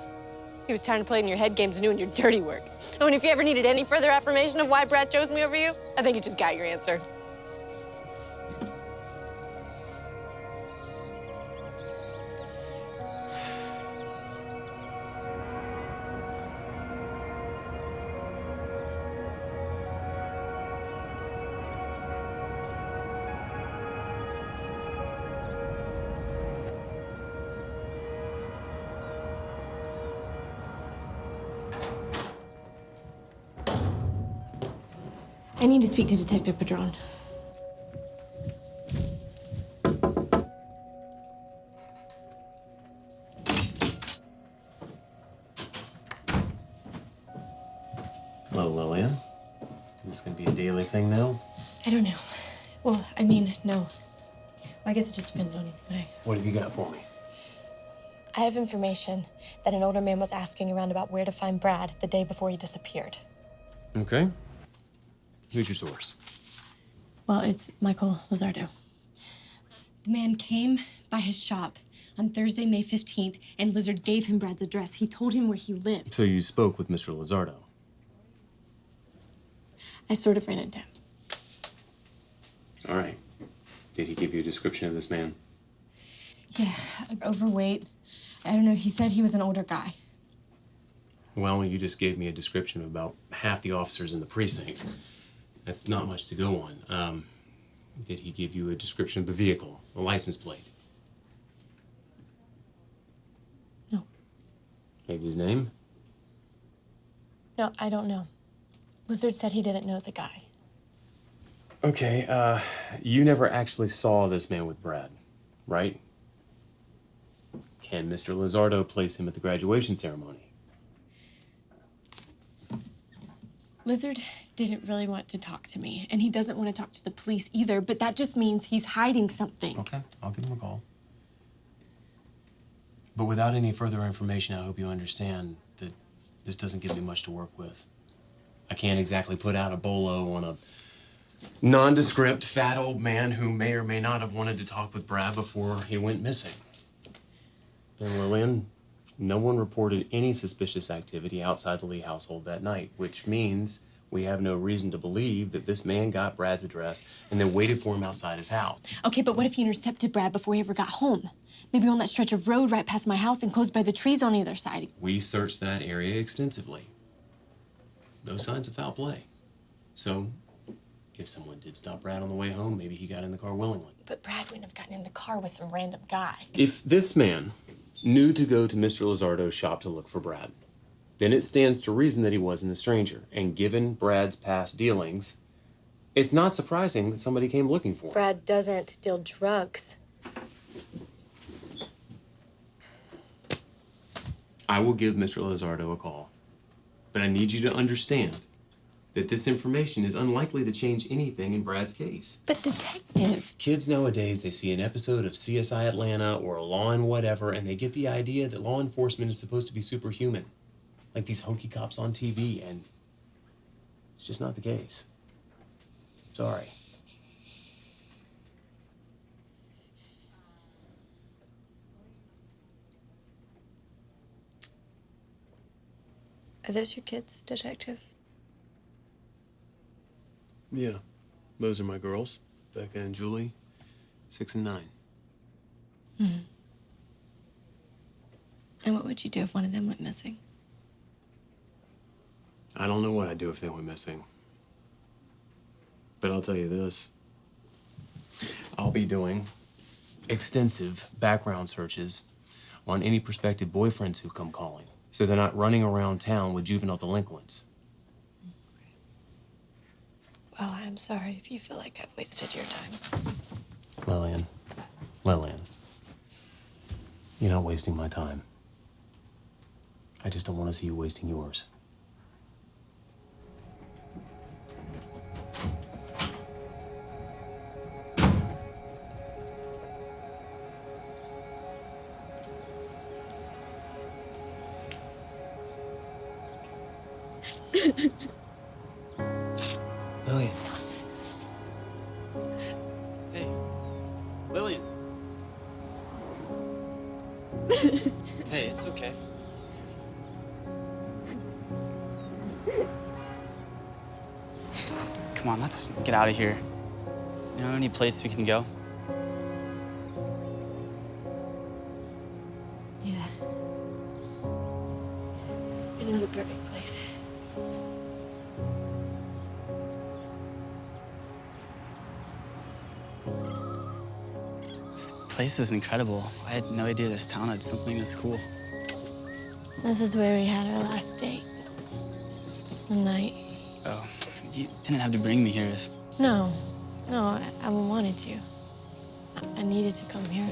He was tired of playing your head games and doing your dirty work. Oh, and if you ever needed any further affirmation of why Brad chose me over you, I think you just got your answer. I need to speak to Detective Padron. Hello, Lillian. Is this gonna be a daily thing now? I don't know. Well, I mean, no. Well, I guess it just depends on What have you got for me? I have information that an older man was asking around about where to find Brad the day before he disappeared. Okay. Who's your source? Well, it's Michael Lizardo. The man came by his shop on Thursday, May 15th, and Lizard gave him Brad's address. He told him where he lived. So you spoke with Mr. Lizardo? I sort of ran into him. All right. Did he give you a description of this man? Yeah, overweight. I don't know, he said he was an older guy. Well, you just gave me a description of about half the officers in the precinct. That's not much to go on. Did he give you a description of the vehicle, a license plate? No. Maybe his name? No, I don't know. Lizard said he didn't know the guy. Okay, you never actually saw this man with Brad, right? Can Mr. Lizardo place him at the graduation ceremony? Lizard didn't really want to talk to me, and he doesn't want to talk to the police either, but that just means he's hiding something. Okay, I'll give him a call. But without any further information, I hope you understand that this doesn't give me much to work with. I can't exactly put out a bolo on a nondescript, fat old man who may or may not have wanted to talk with Brad before he went missing. And Lillian, no one reported any suspicious activity outside the Lee household that night, which means we have no reason to believe that this man got Brad's address and then waited for him outside his house. Okay, but what if he intercepted Brad before he ever got home? Maybe on that stretch of road right past my house and close by the trees on either side. We searched that area extensively. No signs of foul play. So, if someone did stop Brad on the way home, maybe he got in the car willingly. But Brad wouldn't have gotten in the car with some random guy. If this man knew to go to Mr. Lizardo's shop to look for Brad, then it stands to reason that he wasn't a stranger. And given Brad's past dealings, it's not surprising that somebody came looking for him. Brad doesn't deal drugs. I will give Mr. Lizardo a call. But I need you to understand that this information is unlikely to change anything in Brad's case. But detective. Kids nowadays, they see an episode of CSI Atlanta or Law and whatever, and they get the idea that law enforcement is supposed to be superhuman. Like these hokey cops on TV, and it's just not the case. Sorry. Are those your kids, Detective? Yeah, those are my girls, Becca and Julie, 6 and 9. Mm-hmm. And what would you do if one of them went missing? I don't know what I'd do if they went missing. But I'll tell you this. I'll be doing extensive background searches on any prospective boyfriends who come calling, so they're not running around town with juvenile delinquents. Well, I'm sorry if you feel like I've wasted your time. Lillian, you're not wasting my time. I just don't want to see you wasting yours. Lillian. Hey, Lillian. Hey, it's okay. Come on, let's get out of here. You know any place we can go? Yeah. I know the perfect place. This place is incredible. I had no idea this town had something this cool. This is where we had our last date. The night. Oh, you didn't have to bring me here if... No, I wanted to. I needed to come here.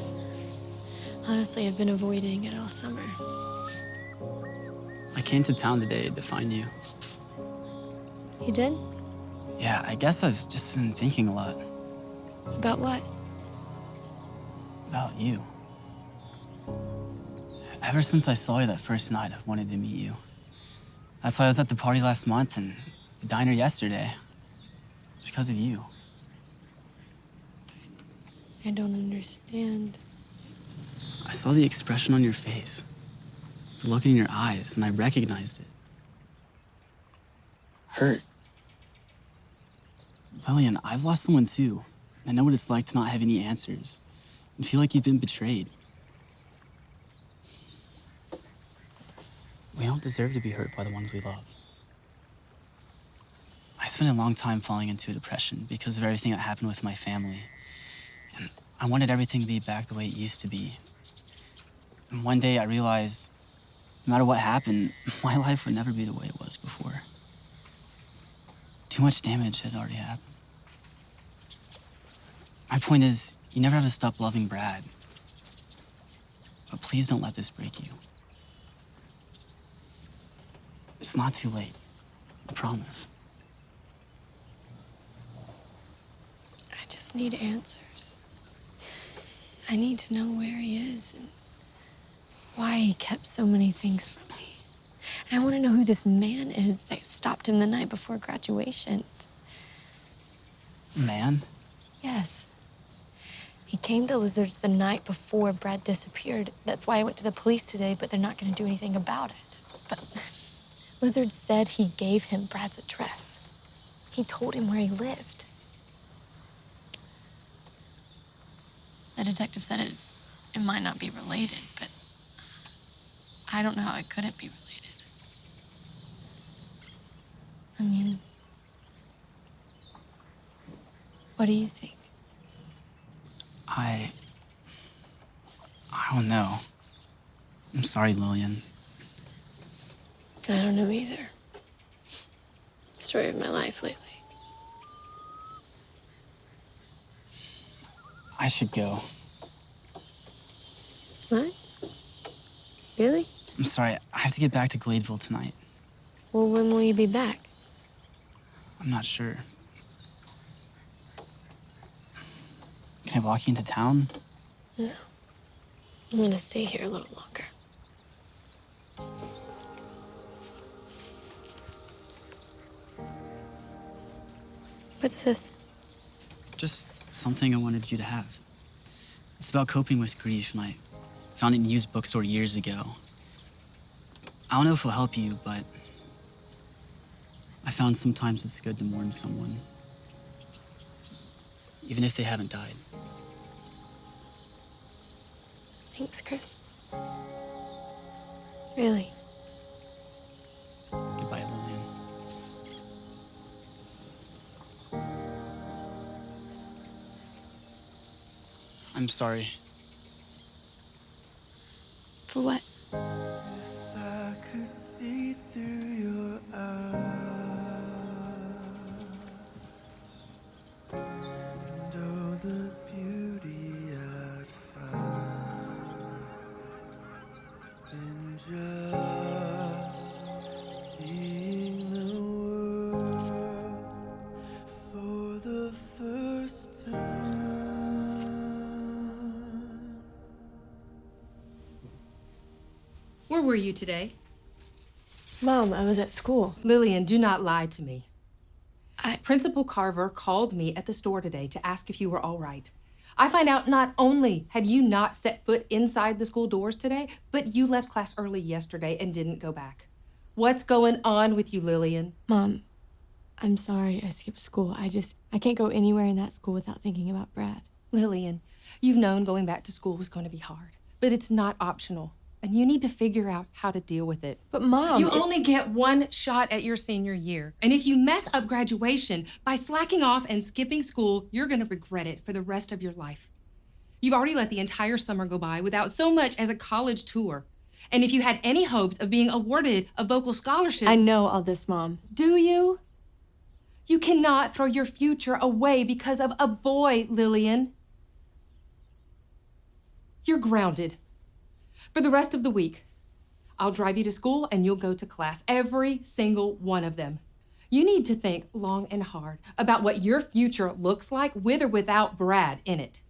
Honestly, I've been avoiding it all summer. I came to town today to find you. You did? Yeah, I guess I've just been thinking a lot About what? about you. Ever since I saw you that first night, I've wanted to meet you. That's why I was at the party last month and the diner yesterday. It's because of you. I don't understand. I saw the expression on your face, the look in your eyes, and I recognized it. Hurt. Lillian, I've lost someone too. I know what it's like to not have any answers and feel like you've been betrayed. We don't deserve to be hurt by the ones we love. I spent a long time falling into a depression because of everything that happened with my family. And I wanted everything to be back the way it used to be. And one day I realized, no matter what happened, my life would never be the way it was before. Too much damage had already happened. My point is, you never have to stop loving Brad. But please don't let this break you. It's not too late. I promise. I just need answers. I need to know where he is and why he kept so many things from me. And I want to know who this man is that stopped him the night before graduation. Man? Yes. He came to Lizard's the night before Brad disappeared. That's why I went to the police today, but they're not going to do anything about it. But Lizard said he gave him Brad's address. He told him where he lived. The detective said it might not be related, but I don't know how it couldn't be related. I mean, what do you think? I don't know. I'm sorry, Lillian. I don't know either. Story of my life lately. I should go. What? Really? I'm sorry, I have to get back to Gladeville tonight. Well, when will you be back? I'm not sure. Can I walk you into town? No. I'm gonna stay here a little longer. What's this? Just something I wanted you to have. It's about coping with grief, and I found it in a used bookstore years ago. I don't know if it'll help you, but I found sometimes it's good to mourn someone, even if they haven't died. Thanks, Chris. Really. Goodbye, Lillian. I'm sorry. For what? I could see through your eyes and all the beauty I'd find in just seeing the world for the first time. Where were you today? Mom, I was at school. Lillian, do not lie to me. Principal Carver called me at the store today to ask if you were all right. I find out not only have you not set foot inside the school doors today, but you left class early yesterday and didn't go back. What's going on with you, Lillian? Mom, I'm sorry I skipped school. I can't go anywhere in that school without thinking about Brad. Lillian, you've known going back to school was going to be hard, but it's not optional. And you need to figure out how to deal with it. But Mom, you only get one shot at your senior year. And if you mess up graduation by slacking off and skipping school, you're gonna regret it for the rest of your life. You've already let the entire summer go by without so much as a college tour. And if you had any hopes of being awarded a vocal scholarship— I know all this, Mom. Do you? You cannot throw your future away because of a boy, Lillian. You're grounded. For the rest of the week, I'll drive you to school and you'll go to class, every single one of them. You need to think long and hard about what your future looks like with or without Brad in it.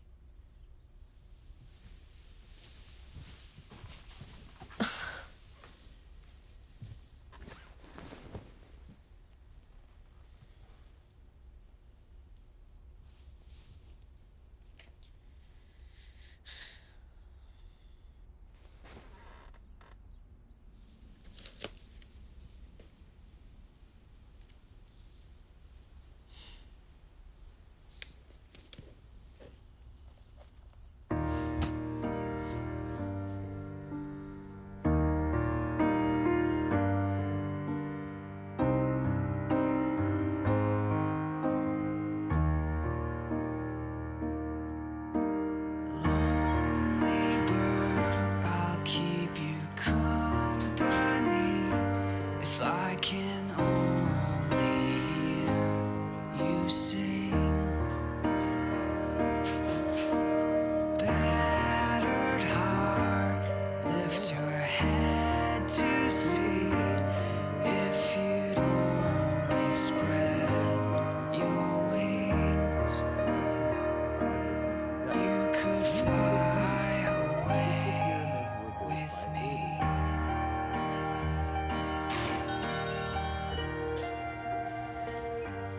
I'll keep you company if I can only hear you sing. Battered heart, lift your head to see if you'd only spread your wings. You could fly away with me.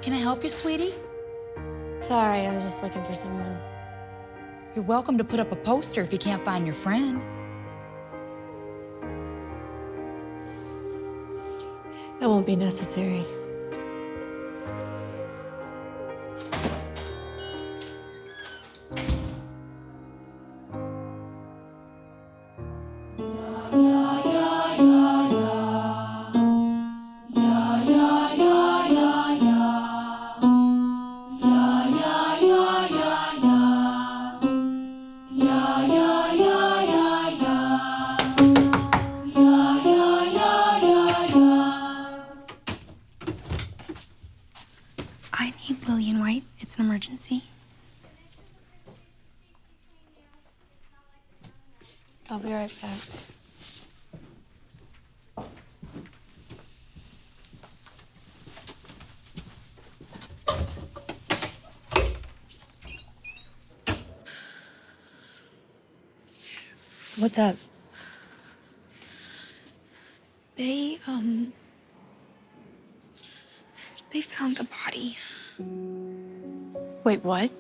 Can I help you, sweetie? Sorry, I was just looking for someone. You're welcome to put up a poster if you can't find your friend. That won't be necessary. I need Lillian White. It's an emergency. I'll be right back. What's up? They found a body. Wait, what?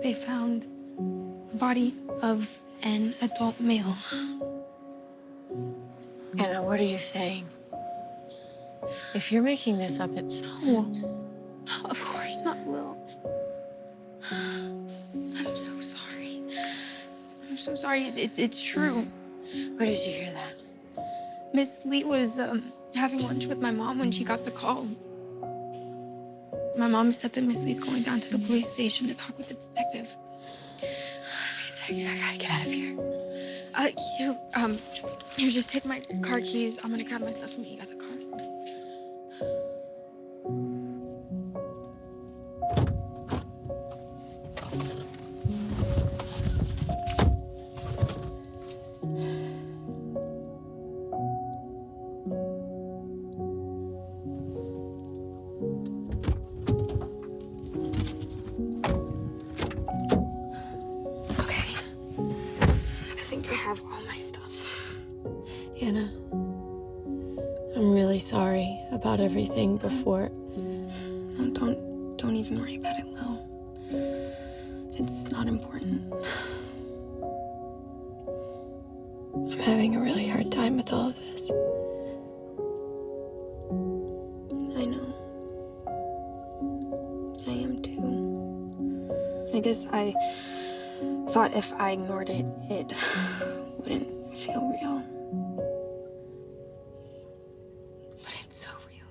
They found the body of an adult male. Anna, what are you saying? If you're making this up, it's... No, of course not, Lil. I'm so sorry. I'm so sorry. It's true. Where did you hear that? Miss Lee was having lunch with my mom when she got the call. My mom said that Miss Lee's going down to the police station to talk with the detective. Wait a second, I gotta get out of here. Here, just take my car keys. I'm gonna grab my stuff and meet you at the car. Have all my stuff. Anna, I'm really sorry about everything before. No, don't even worry about it, Lil. It's not important. I'm having a really hard time with all of this. I know. I am too. I guess I thought if I ignored it, it wouldn't feel real. But it's so real.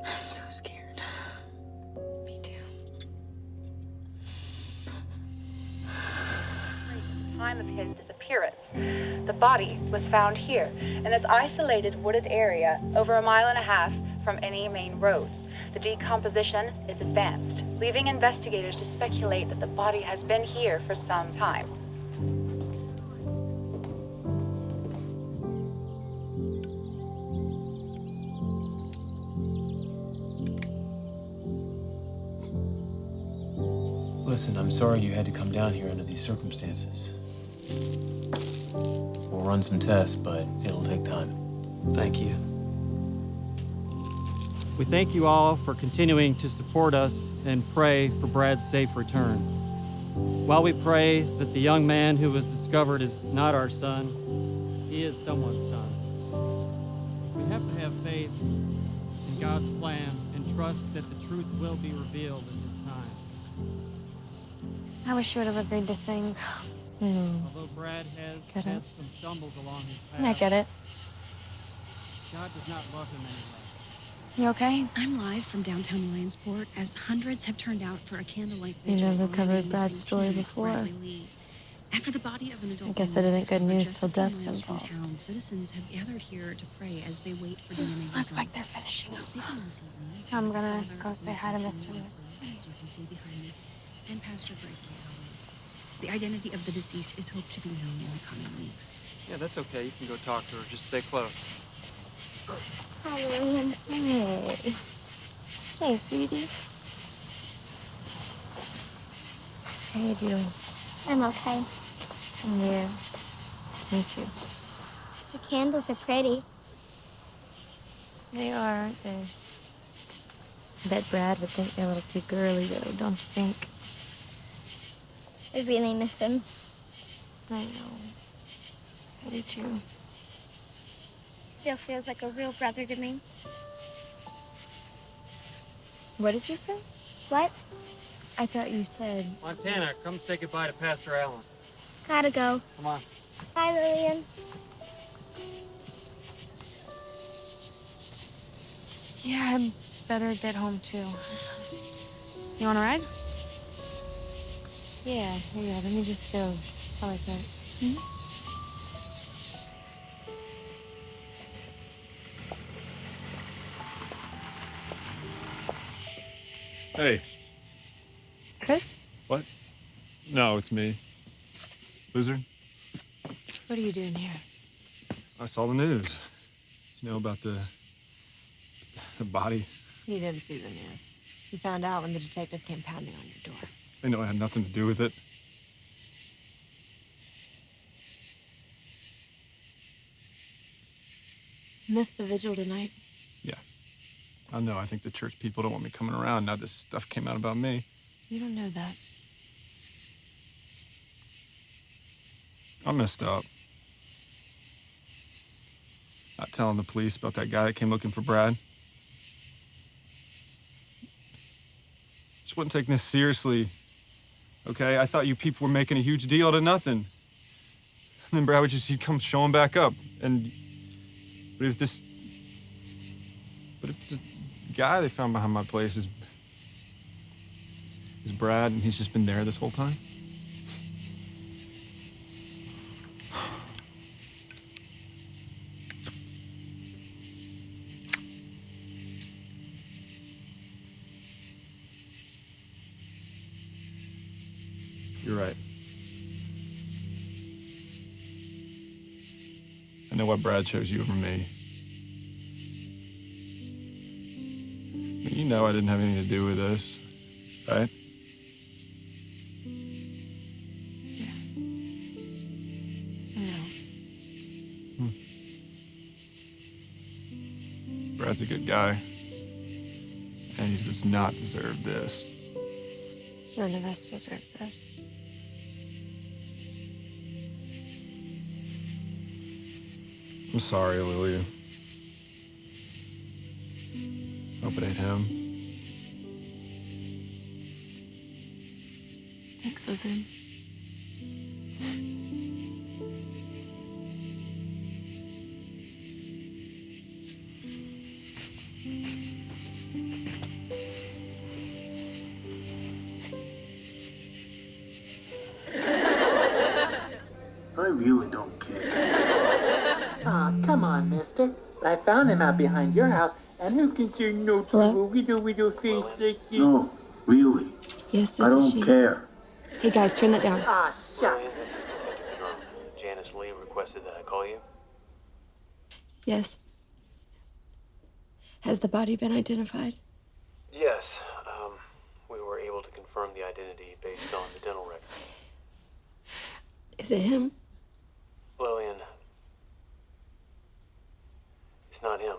I'm so scared. Me too. Time of his disappearance. The body was found here in this isolated wooded area over 1.5 miles from any main roads. The decomposition is advanced, leaving investigators to speculate that the body has been here for some time. Listen, I'm sorry you had to come down here under these circumstances. We'll run some tests, but it'll take time. Thank you. We thank you all for continuing to support us and pray for Brad's safe return. While we pray that the young man who was discovered is not our son, he is someone's son. We have to have faith in God's plan and trust that the truth will be revealed in his time. I wish you would have agreed to sing. Although Brad has had some stumbles along his path, I get it. God does not love him any less. You okay? I'm live from downtown Williamsport as hundreds have turned out for a candlelight You vigil. never honoring covered the Brad's missing story teen, before. Bradley Lee. After the body of an adult I guess woman it isn't good discovered news just till a few death's miles from involved. town, citizens have gathered here to pray as they wait for DNA results. Looks like they're finishing up. Speaking this evening, I'm gonna Father go say hi to Masey Mr. and Mrs. Lee. as you can see behind me, and Pastor Greg Galloway. The identity of the deceased is hoped to be known in the coming weeks. Yeah, that's okay. You can go talk to her. Just stay close. Hi, Lillian. Hey. Hey, sweetie. How you doing? I'm okay. Yeah, me too. The candles are pretty. They are, aren't they? I bet Brad would think they're a little too girly, though, don't you think? I really miss him. I know. I do too. Still feels like a real brother to me. What did you say? What? I thought you said... Montana, come say goodbye to Pastor Allen. Gotta go. Come on. Bye, Lillian. Yeah, I'd better get home too. You want to ride? Yeah, let me just go tell her thanks. Hey. Chris? What? No, it's me. Lizard? What are you doing here? I saw the news. You know about the body? You didn't see the news. You found out when the detective came pounding on your door. I know I had nothing to do with it. Missed the vigil tonight. Yeah. I know. I think the church people don't want me coming around now this stuff came out about me. You don't know that. I messed up. not telling the police about that guy that came looking for Brad. Just wasn't taking this seriously, okay? I thought you people were making a huge deal out of nothing. And then Brad would just, he'd come showing back up. But if this guy they found behind my place is Brad, and he's just been there this whole time? You're right. I know why Brad chose you over me. I mean, you know I didn't have anything to do with this, right? No. Brad's a good guy. And he does not deserve this. None of us deserve this. I'm sorry, Lillian. Hope it ain't him. Thanks, Lizard. I really don't care. Aw, come on, mister. I found him out behind your house, and who can say no to a widow face like you? No, really. Yes, this I is don't she. care. Hey, guys, turn that down. Aw, shucks. This is Detective Durham. Janice Lee requested that I call you. Yes. Has the body been identified? Yes. We were able to confirm the identity based on the dental records. Is it him? Lillian, it's not him.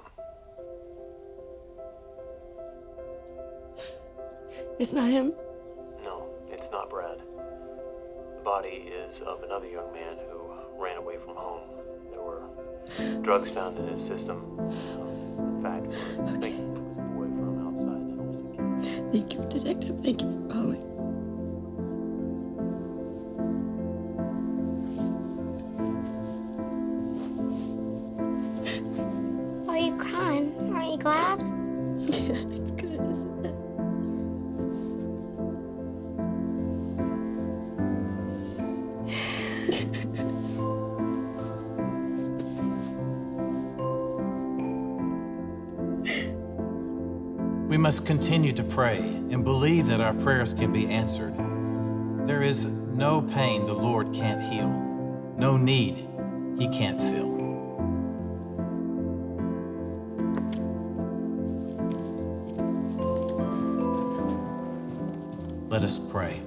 It's not him? No, it's not Brad. The body is of another young man who ran away from home. There were drugs found in his system. In fact, we're thinking it was a boy from outside that was a kid. Thank you, Detective. Thank you for calling. Why are you crying? Aren't you glad? Yeah, it's good, isn't it? We must continue to pray and believe that our prayers can be answered. There is no pain the Lord can't heal, no need he can't fill. Let us pray.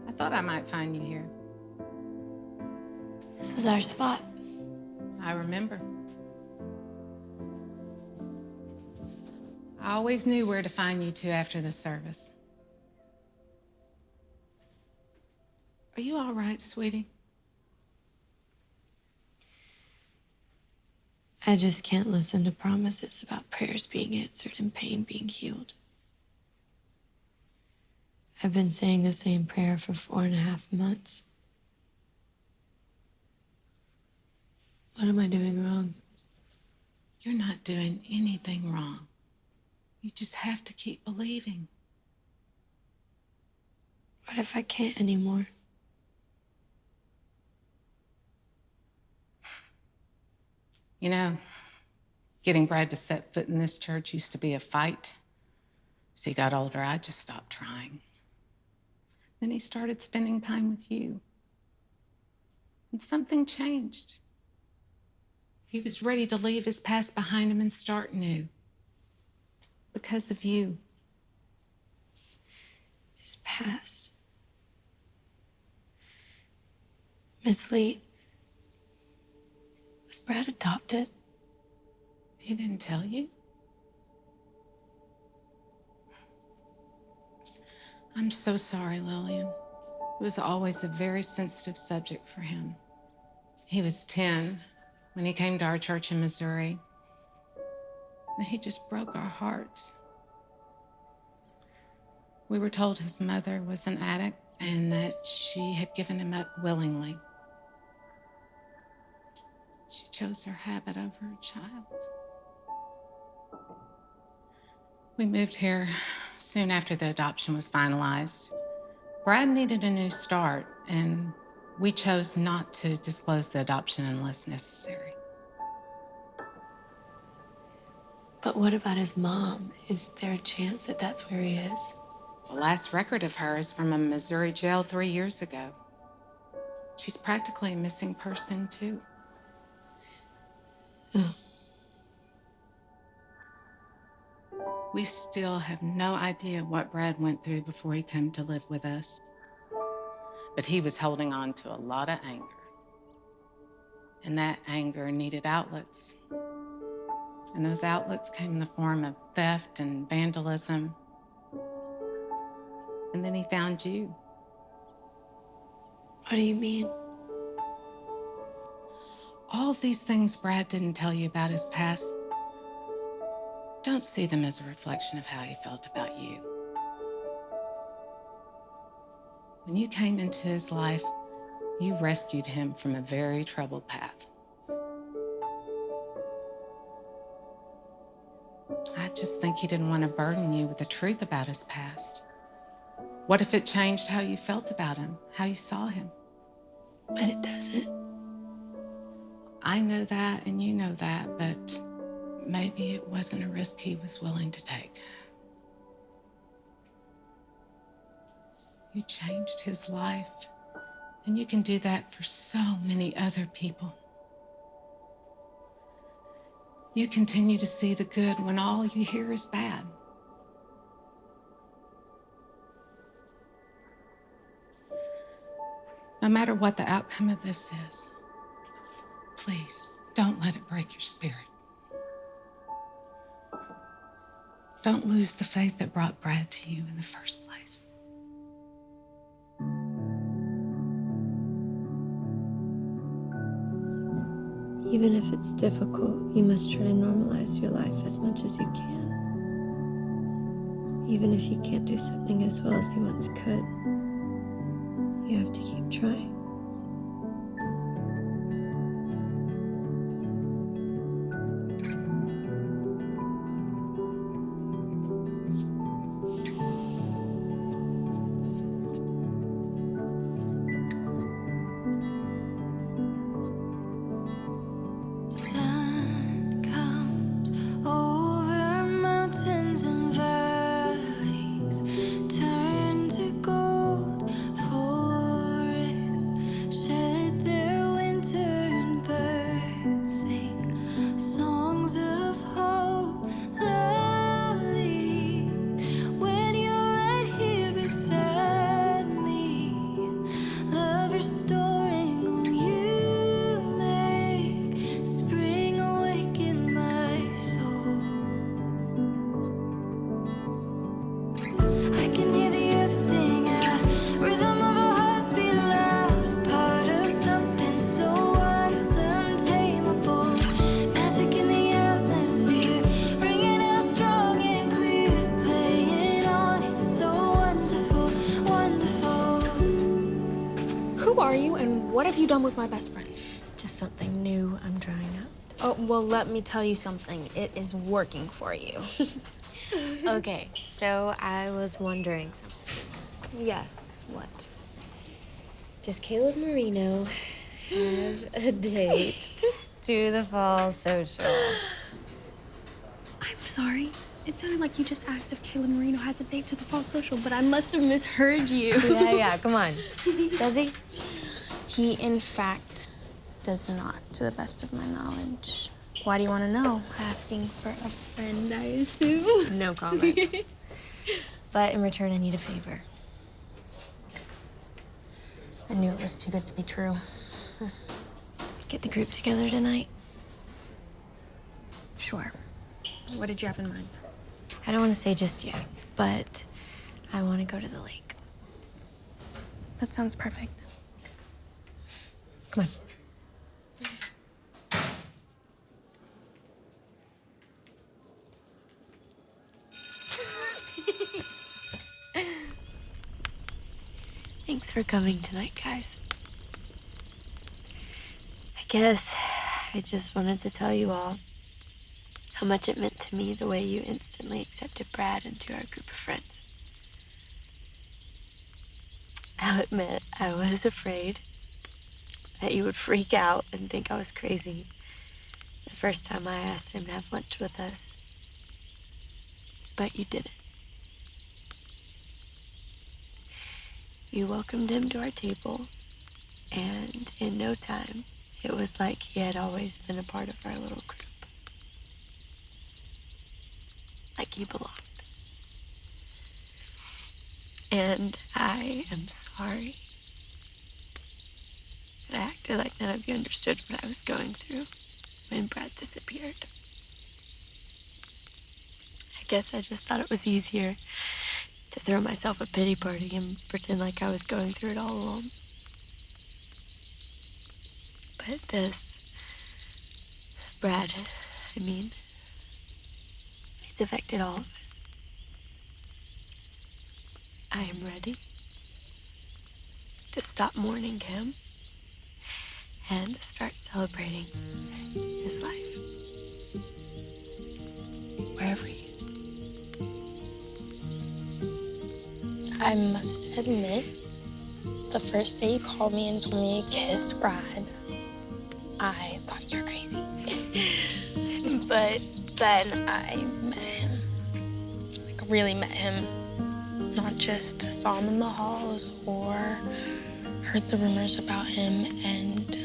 I thought I might find you here. This was our spot. I remember. I always knew where to find you two after the service. Are you all right, sweetie? I just can't listen to promises about prayers being answered and pain being healed. I've been saying the same prayer for 4.5 months. What am I doing wrong? You're not doing anything wrong. You just have to keep believing. What if I can't anymore? You know, getting Brad to set foot in this church used to be a fight. As he got older, I just stopped trying. Then he started spending time with you. And something changed. He was ready to leave his past behind him and start new. Because of you. His past. Miss Lee, was Brad adopted? He didn't tell you? I'm so sorry, Lillian. It was always a very sensitive subject for him. He was 10 when he came to our church in Missouri, and he just broke our hearts. We were told his mother was an addict and that she had given him up willingly. She chose her habit over her child. We moved here soon after the adoption was finalized. Brad needed a new start, and we chose not to disclose the adoption unless necessary. But what about his mom? Is there a chance that that's where he is? The last record of her is from a Missouri jail 3 years ago. She's practically a missing person, too. Oh. We still have no idea what Brad went through before he came to live with us. But he was holding on to a lot of anger. And that anger needed outlets. And those outlets came in the form of theft and vandalism. And then he found you. What do you mean? All of these things Brad didn't tell you about his past, don't see them as a reflection of how he felt about you. When you came into his life, you rescued him from a very troubled path. I just think he didn't want to burden you with the truth about his past. What if it changed how you felt about him, how you saw him? But it doesn't. I know that and you know that, but maybe it wasn't a risk he was willing to take. You changed his life, and you can do that for so many other people. You continue to see the good when all you hear is bad. No matter what the outcome of this is, please don't let it break your spirit. Don't lose the faith that brought Brad to you in the first place. Even if it's difficult, you must try to normalize your life as much as you can. Even if you can't do something as well as you once could, you have to keep trying. Sun comes over mountains and valleys, turn to gold. Forests shed their winter and birds sing songs of hope loudly. When you're right here beside me, love restoring on you. Spring awaken my soul. I can hear the earth sing out, rhythm of our hearts beat loud, part of something so wild, untamable. Magic in the atmosphere, ringing out strong and clear, playing on, it's so wonderful, wonderful. Who are you and what have you done with my best friend? Just something new I'm trying out. Oh, well, let me tell you something. It is working for you. Okay, so I was wondering something. Yes, what? Does Caleb Marino have a date to the fall social? I'm sorry. It sounded like you just asked if Caleb Marino has a date to the fall social, but I must have misheard you. Yeah, come on. Does he? He, in fact, does not, to the best of my knowledge. Why do you want to know? Asking for a friend, I assume? No comment. But in return, I need a favor. I knew it was too good to be true. Get the group together tonight. Sure. What did you have in mind? I don't want to say just yet, but I want to go to the lake. That sounds perfect. Come on. Thanks for coming tonight, guys. I guess I just wanted to tell you all how much it meant to me the way you instantly accepted Brad into our group of friends. I'll admit, I was afraid that you would freak out and think I was crazy the first time I asked him to have lunch with us. But you didn't. You welcomed him to our table, and in no time, it was like he had always been a part of our little group. Like he belonged. And I am sorry that I acted like none of you understood what I was going through when Brad disappeared. I guess I just thought it was easier to throw myself a pity party and pretend like I was going through it all alone. But this, Brad, I mean, it's affected all of us. I am ready to stop mourning him and start celebrating his life. Wherever he is. I must admit, the first day you called me and told me you kissed Brad, I thought you were crazy. But then I met him. Like, really met him. Not just saw him in the halls or heard the rumors about him, and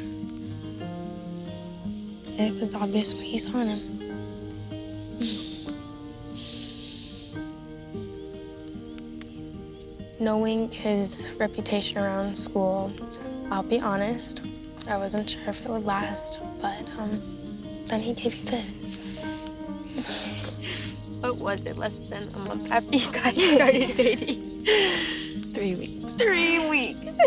it was obvious what you saw in him. Knowing his reputation around school, I'll be honest, I wasn't sure if it would last, but then he gave you this. What was it, less than a month after you guys started dating? 3 weeks. 3 weeks.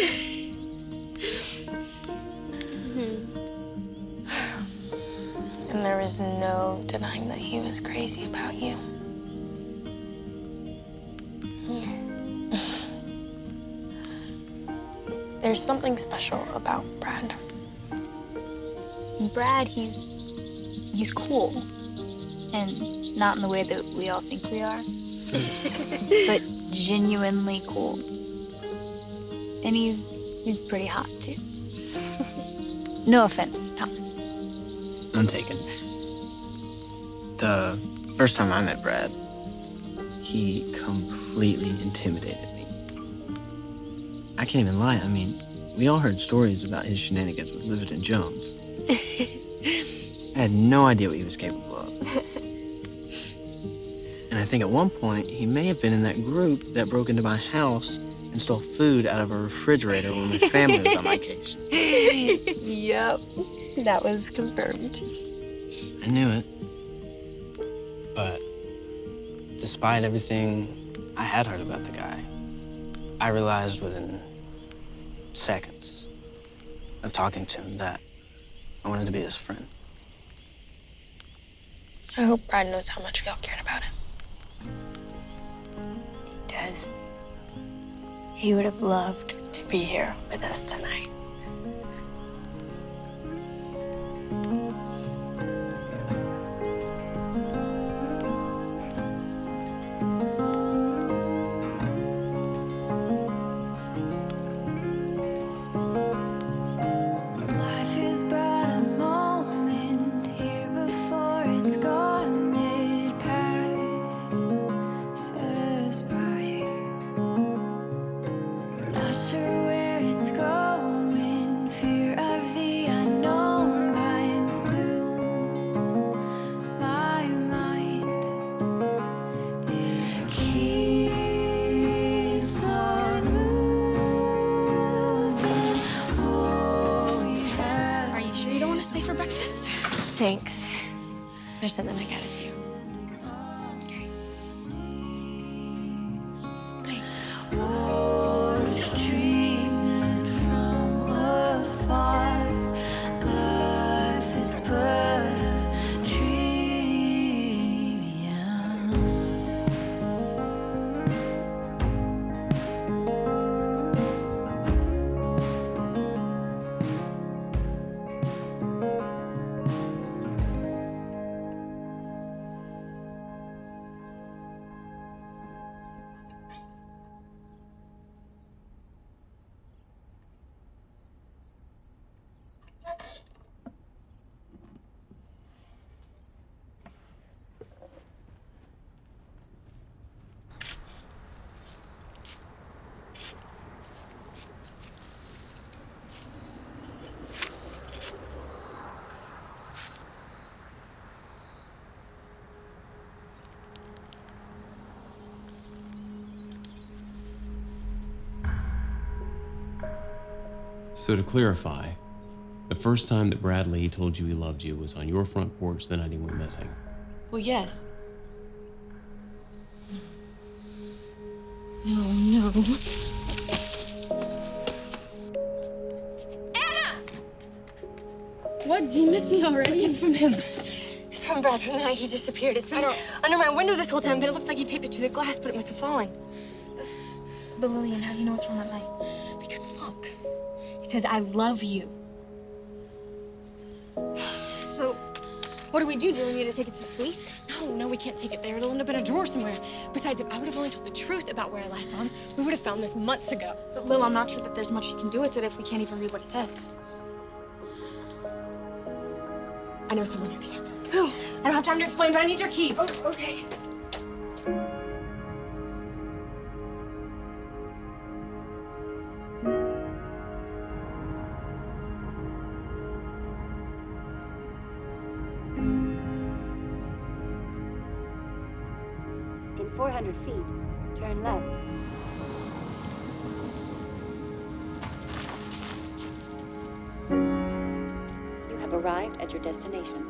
And there was no denying that he was crazy about you. There's something special about Brad. Brad, he's cool. And not in the way that we all think we are. But genuinely cool. And he's pretty hot, too. No offense, Thomas. None taken. The first time I met Brad, he completely intimidated me. I can't even lie. I mean, we all heard stories about his shenanigans with Lizard and Jones. I had no idea what he was capable of. And I think at one point, he may have been in that group that broke into my house and stole food out of a refrigerator when my family was on vacation. Yep, that was confirmed. I knew it. But despite everything I had heard about the guy, I realized within seconds of talking to him that I wanted to be his friend. I hope Brad knows how much we all cared about him. He does. He would have loved to be here with us tonight. Life is but a moment here before it's gone. It passes by. Not sure where it's going. Fear of the unknown consumes my mind. It keeps on moving. All we have. Are you sure you don't want to stay for breakfast? Thanks. There's something I gotta do. Hey, So to clarify, the first time that Bradley told you he loved you was on your front porch the night he went missing. Well, yes. No. What? Do you miss me already? It's from him. It's from Brad from the night he disappeared. It's been under my window this whole time, but it looks like he taped it to the glass, but it must have fallen. But Lillian, how do you know it's from that night? Because look, it says, I love you. So, what do we do? Do we need to take it to the police? No, we can't take it there. It'll end up in a drawer somewhere. Besides, if I would have only told the truth about where I last saw him, we would have found this months ago. But Lil, I'm not sure that there's much you can do with it if we can't even read what it says. I know someone who can. Who? I don't have time to explain, but I need your keys. Oh, okay. In 400 feet, turn left. You have arrived at your destination.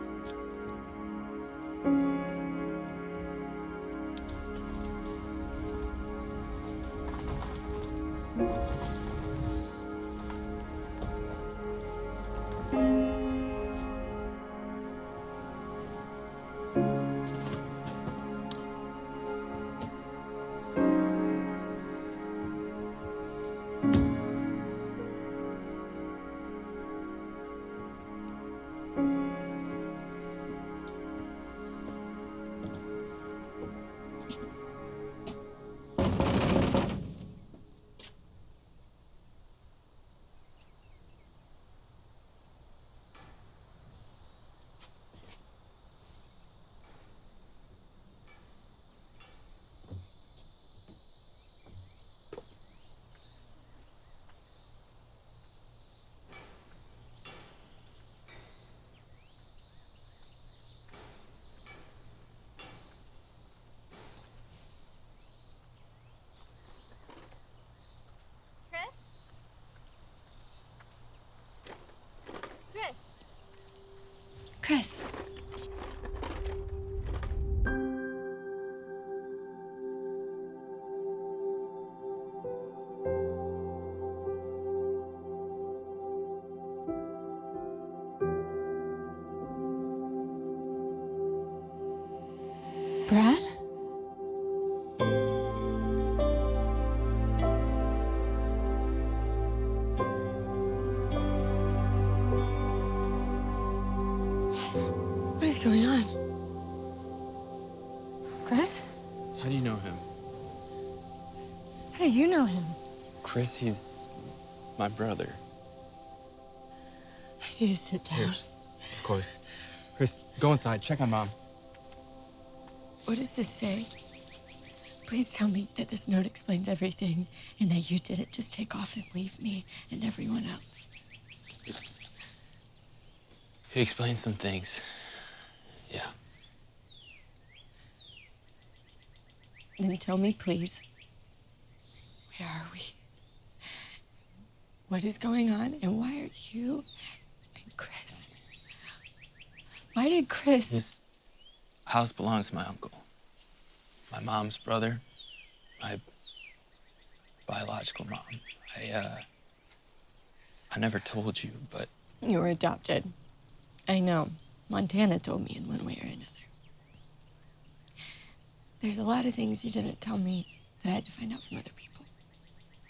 Chris. Brad? What is going on? Chris? How do you know him? How do you know him? Chris, he's my brother. I need to sit down. Here, of course. Chris, go inside. Check on Mom. What does this say? Please tell me that this note explains everything and that you didn't just take off and leave me and everyone else. He explains some things. Yeah. Then tell me, please, where are we? What is going on and why are you and Chris? Why did Chris? This house belongs to my uncle. My mom's brother. My biological mom. I never told you, but... You were adopted. I know. Montana told me in one way or another. There's a lot of things you didn't tell me that I had to find out from other people.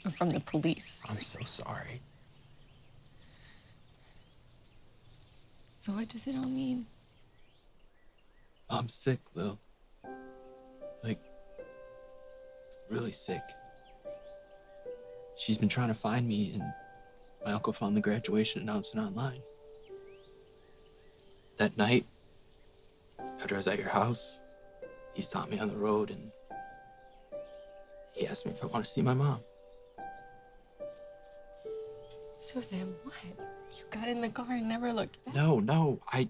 Or from the police. I'm so sorry. So what does it all mean? I'm sick, Lil. Like, really sick. She's been trying to find me, and my uncle found the graduation announcement online. That night, after I was at your house, he stopped me on the road and he asked me if I want to see my mom. So then what? You got in the car and never looked back? No, I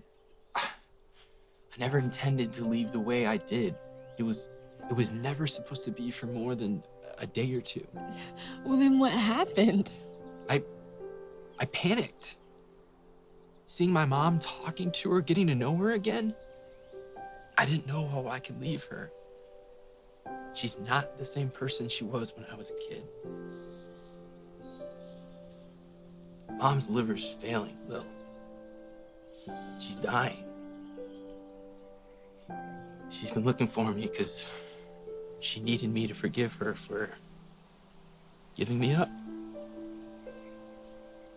never intended to leave the way I did. It was never supposed to be for more than a day or two. Well, then what happened? I I panicked. Seeing my mom, talking to her, getting to know her again, I didn't know how I could leave her. She's not the same person she was when I was a kid. Mom's liver's failing, Lil. She's dying. She's been looking for me because she needed me to forgive her for giving me up.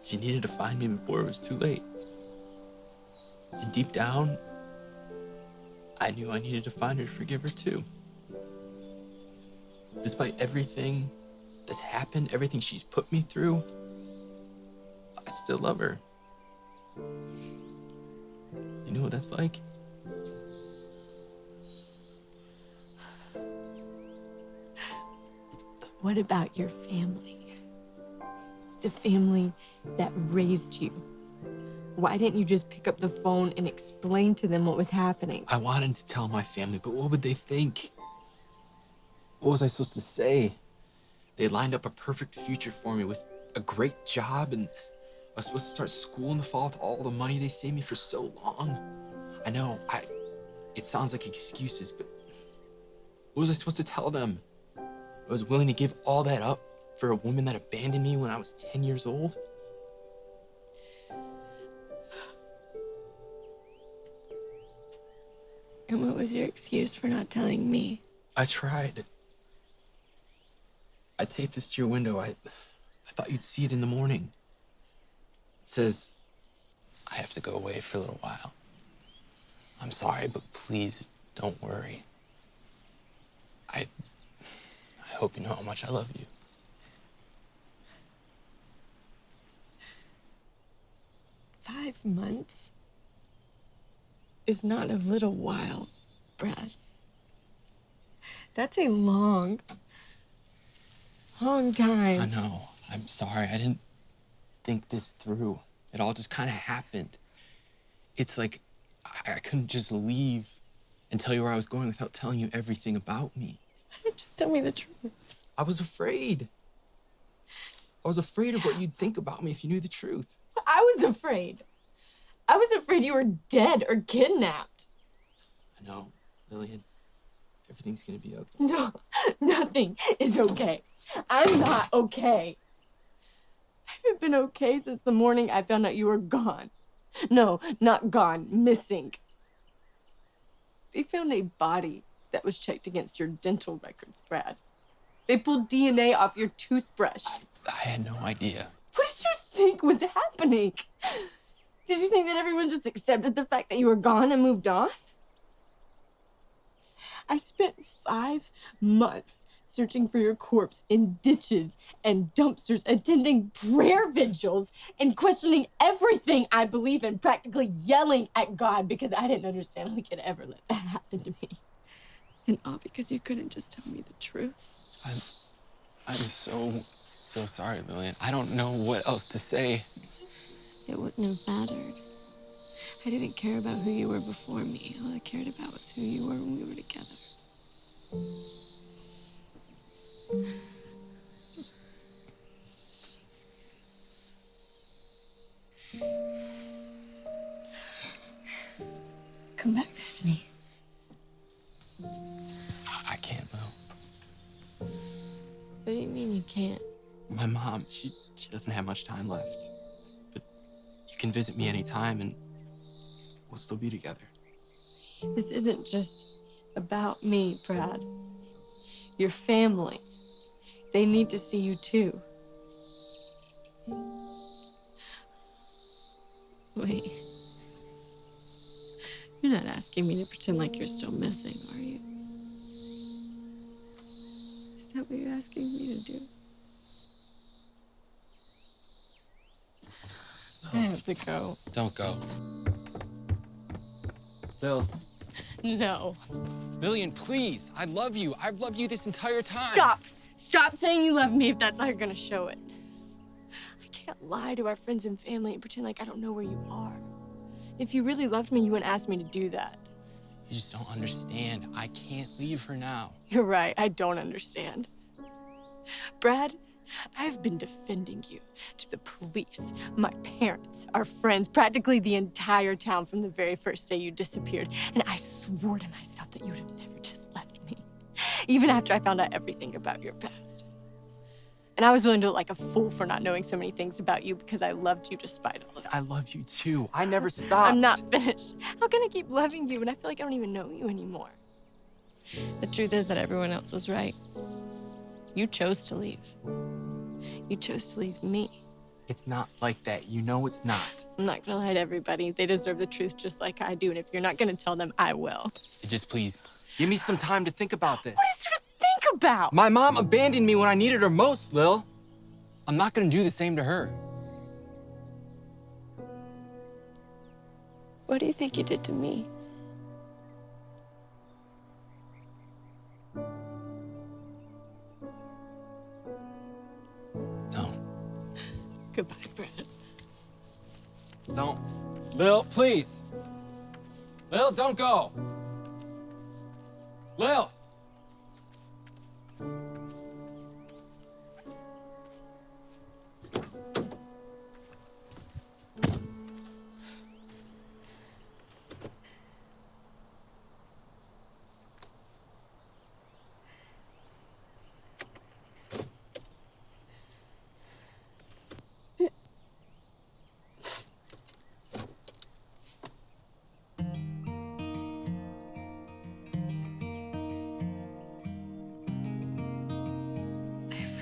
She needed to find me before it was too late. And deep down, I knew I needed to find her to forgive her too. Despite everything that's happened, everything she's put me through, I still love her. You know what that's like? What about your family? The family that raised you. Why didn't you just pick up the phone and explain to them what was happening? I wanted to tell my family, but what would they think? What was I supposed to say? They lined up a perfect future for me with a great job, and I was supposed to start school in the fall with all the money they saved me for so long. I know, it sounds like excuses, but what was I supposed to tell them? I was willing to give all that up for a woman that abandoned me when I was 10 years old? And what was your excuse for not telling me? I tried. I taped this to your window. I thought you'd see it in the morning. It says, I have to go away for a little while. I'm sorry, but please don't worry. I hope you know how much I love you. "5 months is not a little while, Brad. That's a long time. I know. I'm sorry. I didn't think this through. It all just kind of happened. It's like I couldn't just leave and tell you where I was going without telling you everything about me. Just tell me the truth. I was afraid. I was afraid of what you'd think about me if you knew the truth. I was afraid. I was afraid you were dead or kidnapped. I know, Lillian. Everything's gonna be okay. No, nothing is okay. I'm not okay. I haven't been okay since the morning I found out you were gone. No, not gone, missing. They found a body that was checked against your dental records, Brad. They pulled DNA off your toothbrush. I had no idea. What did you think was happening? Did you think that everyone just accepted the fact that you were gone and moved on? I spent 5 months searching for your corpse in ditches and dumpsters, attending prayer vigils, and questioning everything I believe in, practically yelling at God because I didn't understand how he could ever let that happen to me. And all because you couldn't just tell me the truth. I'm so sorry, Lillian. I don't know what else to say. It wouldn't have mattered. I didn't care about who you were before me. All I cared about was who you were when we were together. Come back with me. I can't, Lil. What do you mean you can't? My mom, she doesn't have much time left. But you can visit me anytime and we'll still be together. This isn't just about me, Brad. Your family. They need to see you too. Wait. You're not asking me to pretend like you're still missing, are you? Is that what you're asking me to do? I have to go. Don't go. Bill. No. Lillian, please. I love you. I've loved you this entire time. Stop. Stop saying you love me if that's how you're gonna show it. I can't lie to our friends and family and pretend like I don't know where you are. If you really loved me, you wouldn't ask me to do that. You just don't understand. I can't leave her now. You're right, I don't understand. Brad, I've been defending you to the police, my parents, our friends, practically the entire town from the very first day you disappeared. And I swore to myself that you would have never just left me, even after I found out everything about your past. And I was willing to look like a fool for not knowing so many things about you because I loved you despite all of it. I loved you too. I never stopped. I'm not finished. How can I keep loving you when I feel like I don't even know you anymore? The truth is that everyone else was right. You chose to leave. You chose to leave me. It's not like that. You know it's not. I'm not gonna lie to everybody. They deserve the truth just like I do. And if you're not gonna tell them, I will. Just please, give me some time to think about this. What is there to think about? My mom abandoned me when I needed her most, Lil. I'm not gonna do the same to her. What do you think you did to me? Goodbye, Brad. Don't. Lil, please. Lil, don't go. Lil.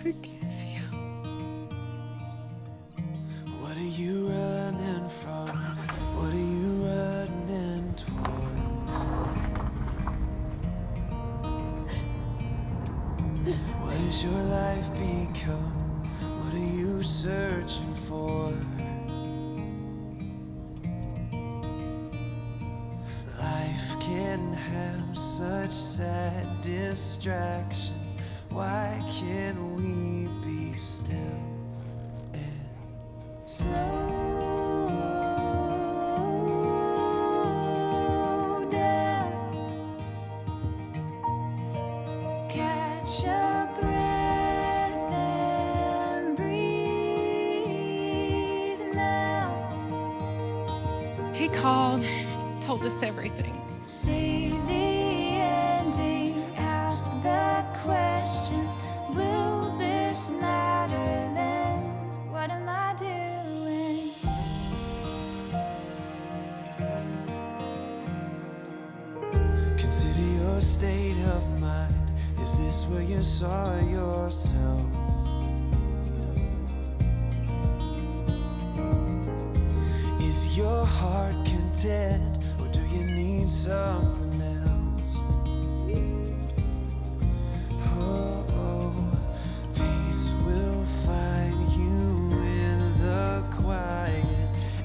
Forgive you. What are you running from? What are you running towards? What has your life become? What are you searching for? Life can have such sad distraction. Why can't we be still and slow down? Catch your breath and breathe now. He called, told us everything. See the ending, ask the question, will this matter then? What am I doing? Consider your state of mind. Is this where you saw yourself? Is your heart content, or do you need something else? Oh, peace will find you in the quiet.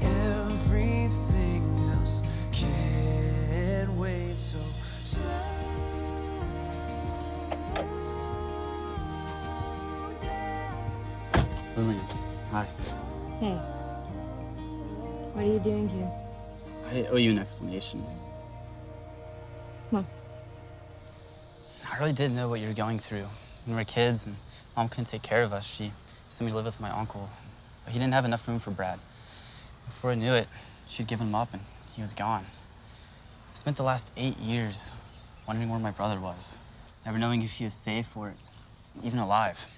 Everything else can't wait, so Lillian, hi. Hey. What are you doing here? I owe you an explanation. Come on. I really didn't know what you were going through. When we were kids and Mom couldn't take care of us, she sent me to live with my uncle. But he didn't have enough room for Brad. Before I knew it, she'd given him up and he was gone. I spent the last 8 years wondering where my brother was, never knowing if he was safe or even alive.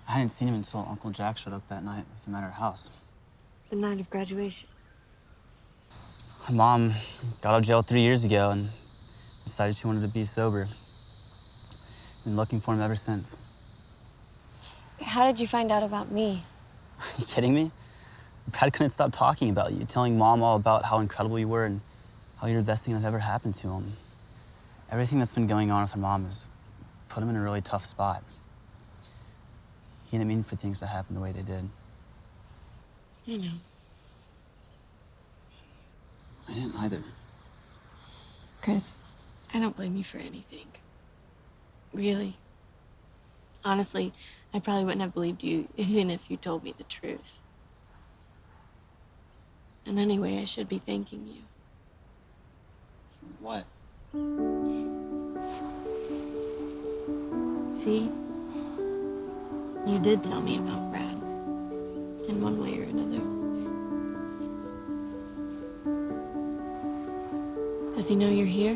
I hadn't seen him until Uncle Jack showed up that night with him at our house. The night of graduation. My mom got out of jail 3 years ago and decided she wanted to be sober. Been looking for him ever since. How did you find out about me? Are you kidding me? Brad couldn't stop talking about you, telling Mom all about how incredible you were and how you're the best thing that ever happened to him. Everything that's been going on with her mom has put him in a really tough spot. He didn't mean for things to happen the way they did. I know. I didn't either. Chris, I don't blame you for anything. Really. Honestly, I probably wouldn't have believed you even if you told me the truth. And anyway, I should be thanking you. What? See? You did tell me about Brad, in one way or another. Does he know you're here?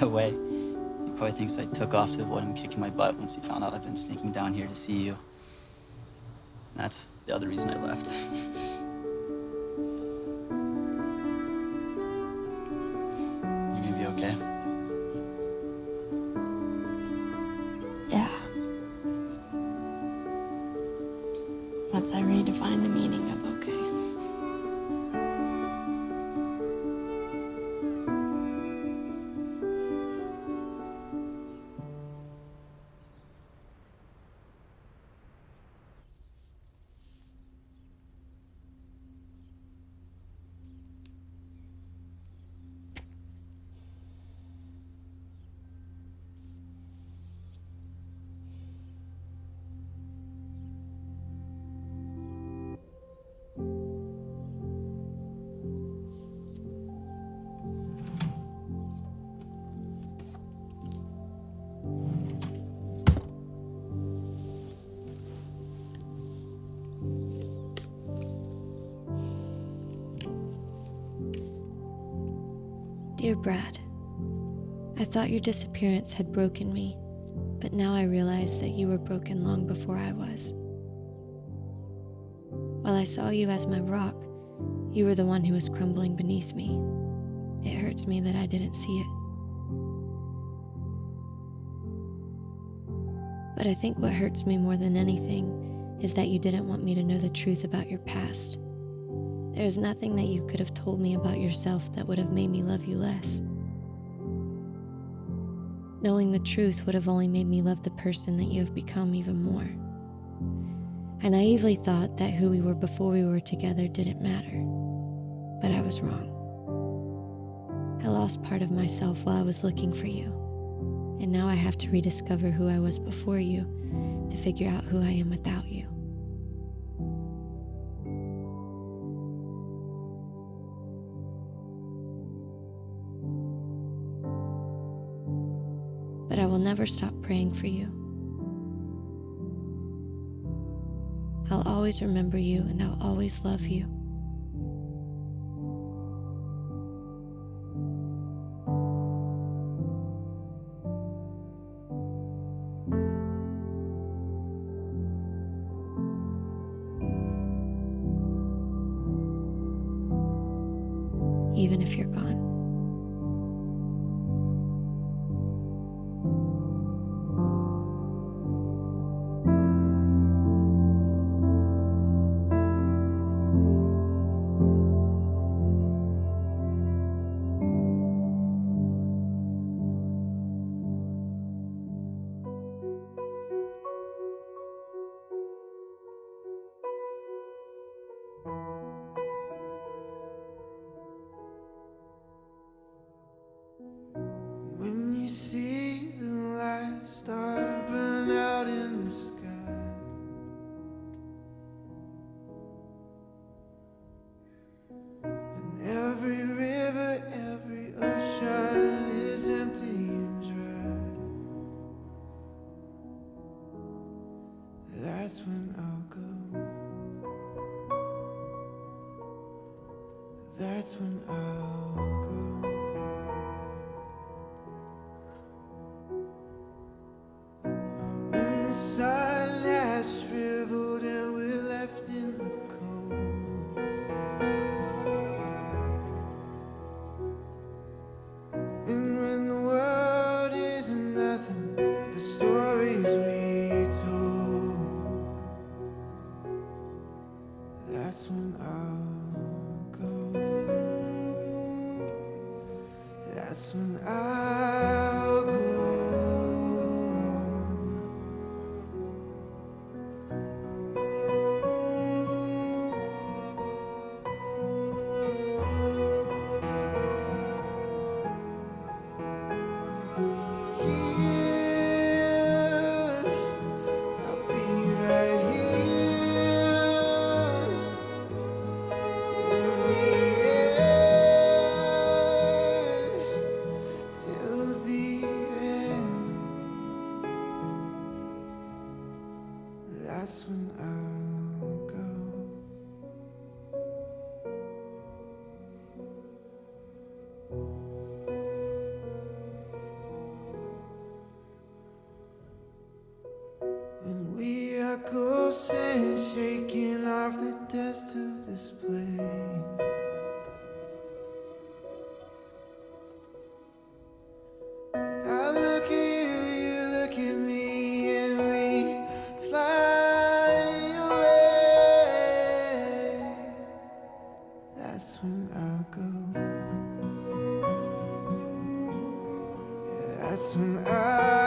No way. He probably thinks I took off to avoid him kicking my butt once he found out I've been sneaking down here to see you. That's the other reason I left. You gonna be okay? Yeah. Once I redefine the meaning of okay. Dear Brad, I thought your disappearance had broken me, but now I realize that you were broken long before I was. While I saw you as my rock, you were the one who was crumbling beneath me. It hurts me that I didn't see it. But I think what hurts me more than anything is that you didn't want me to know the truth about your past. There is nothing that you could have told me about yourself that would have made me love you less. Knowing the truth would have only made me love the person that you have become even more. I naively thought that who we were before we were together didn't matter, but I was wrong. I lost part of myself while I was looking for you, and now I have to rediscover who I was before you to figure out who I am without you. But I will never stop praying for you. I'll always remember you, and I'll always love you. Even if you're gone. When you see the light star burn out in the sky, and every river, every ocean is empty and dry, that's when I'll go. That's when I'll go. When the sun has shriveled and we're left in the cold, and when the world is nothing but the stories we told, that's when I'll go. close and shaking off the dust of this place. I look at you, you look at me, and we fly away. That's when I'll go. Yeah, that's when I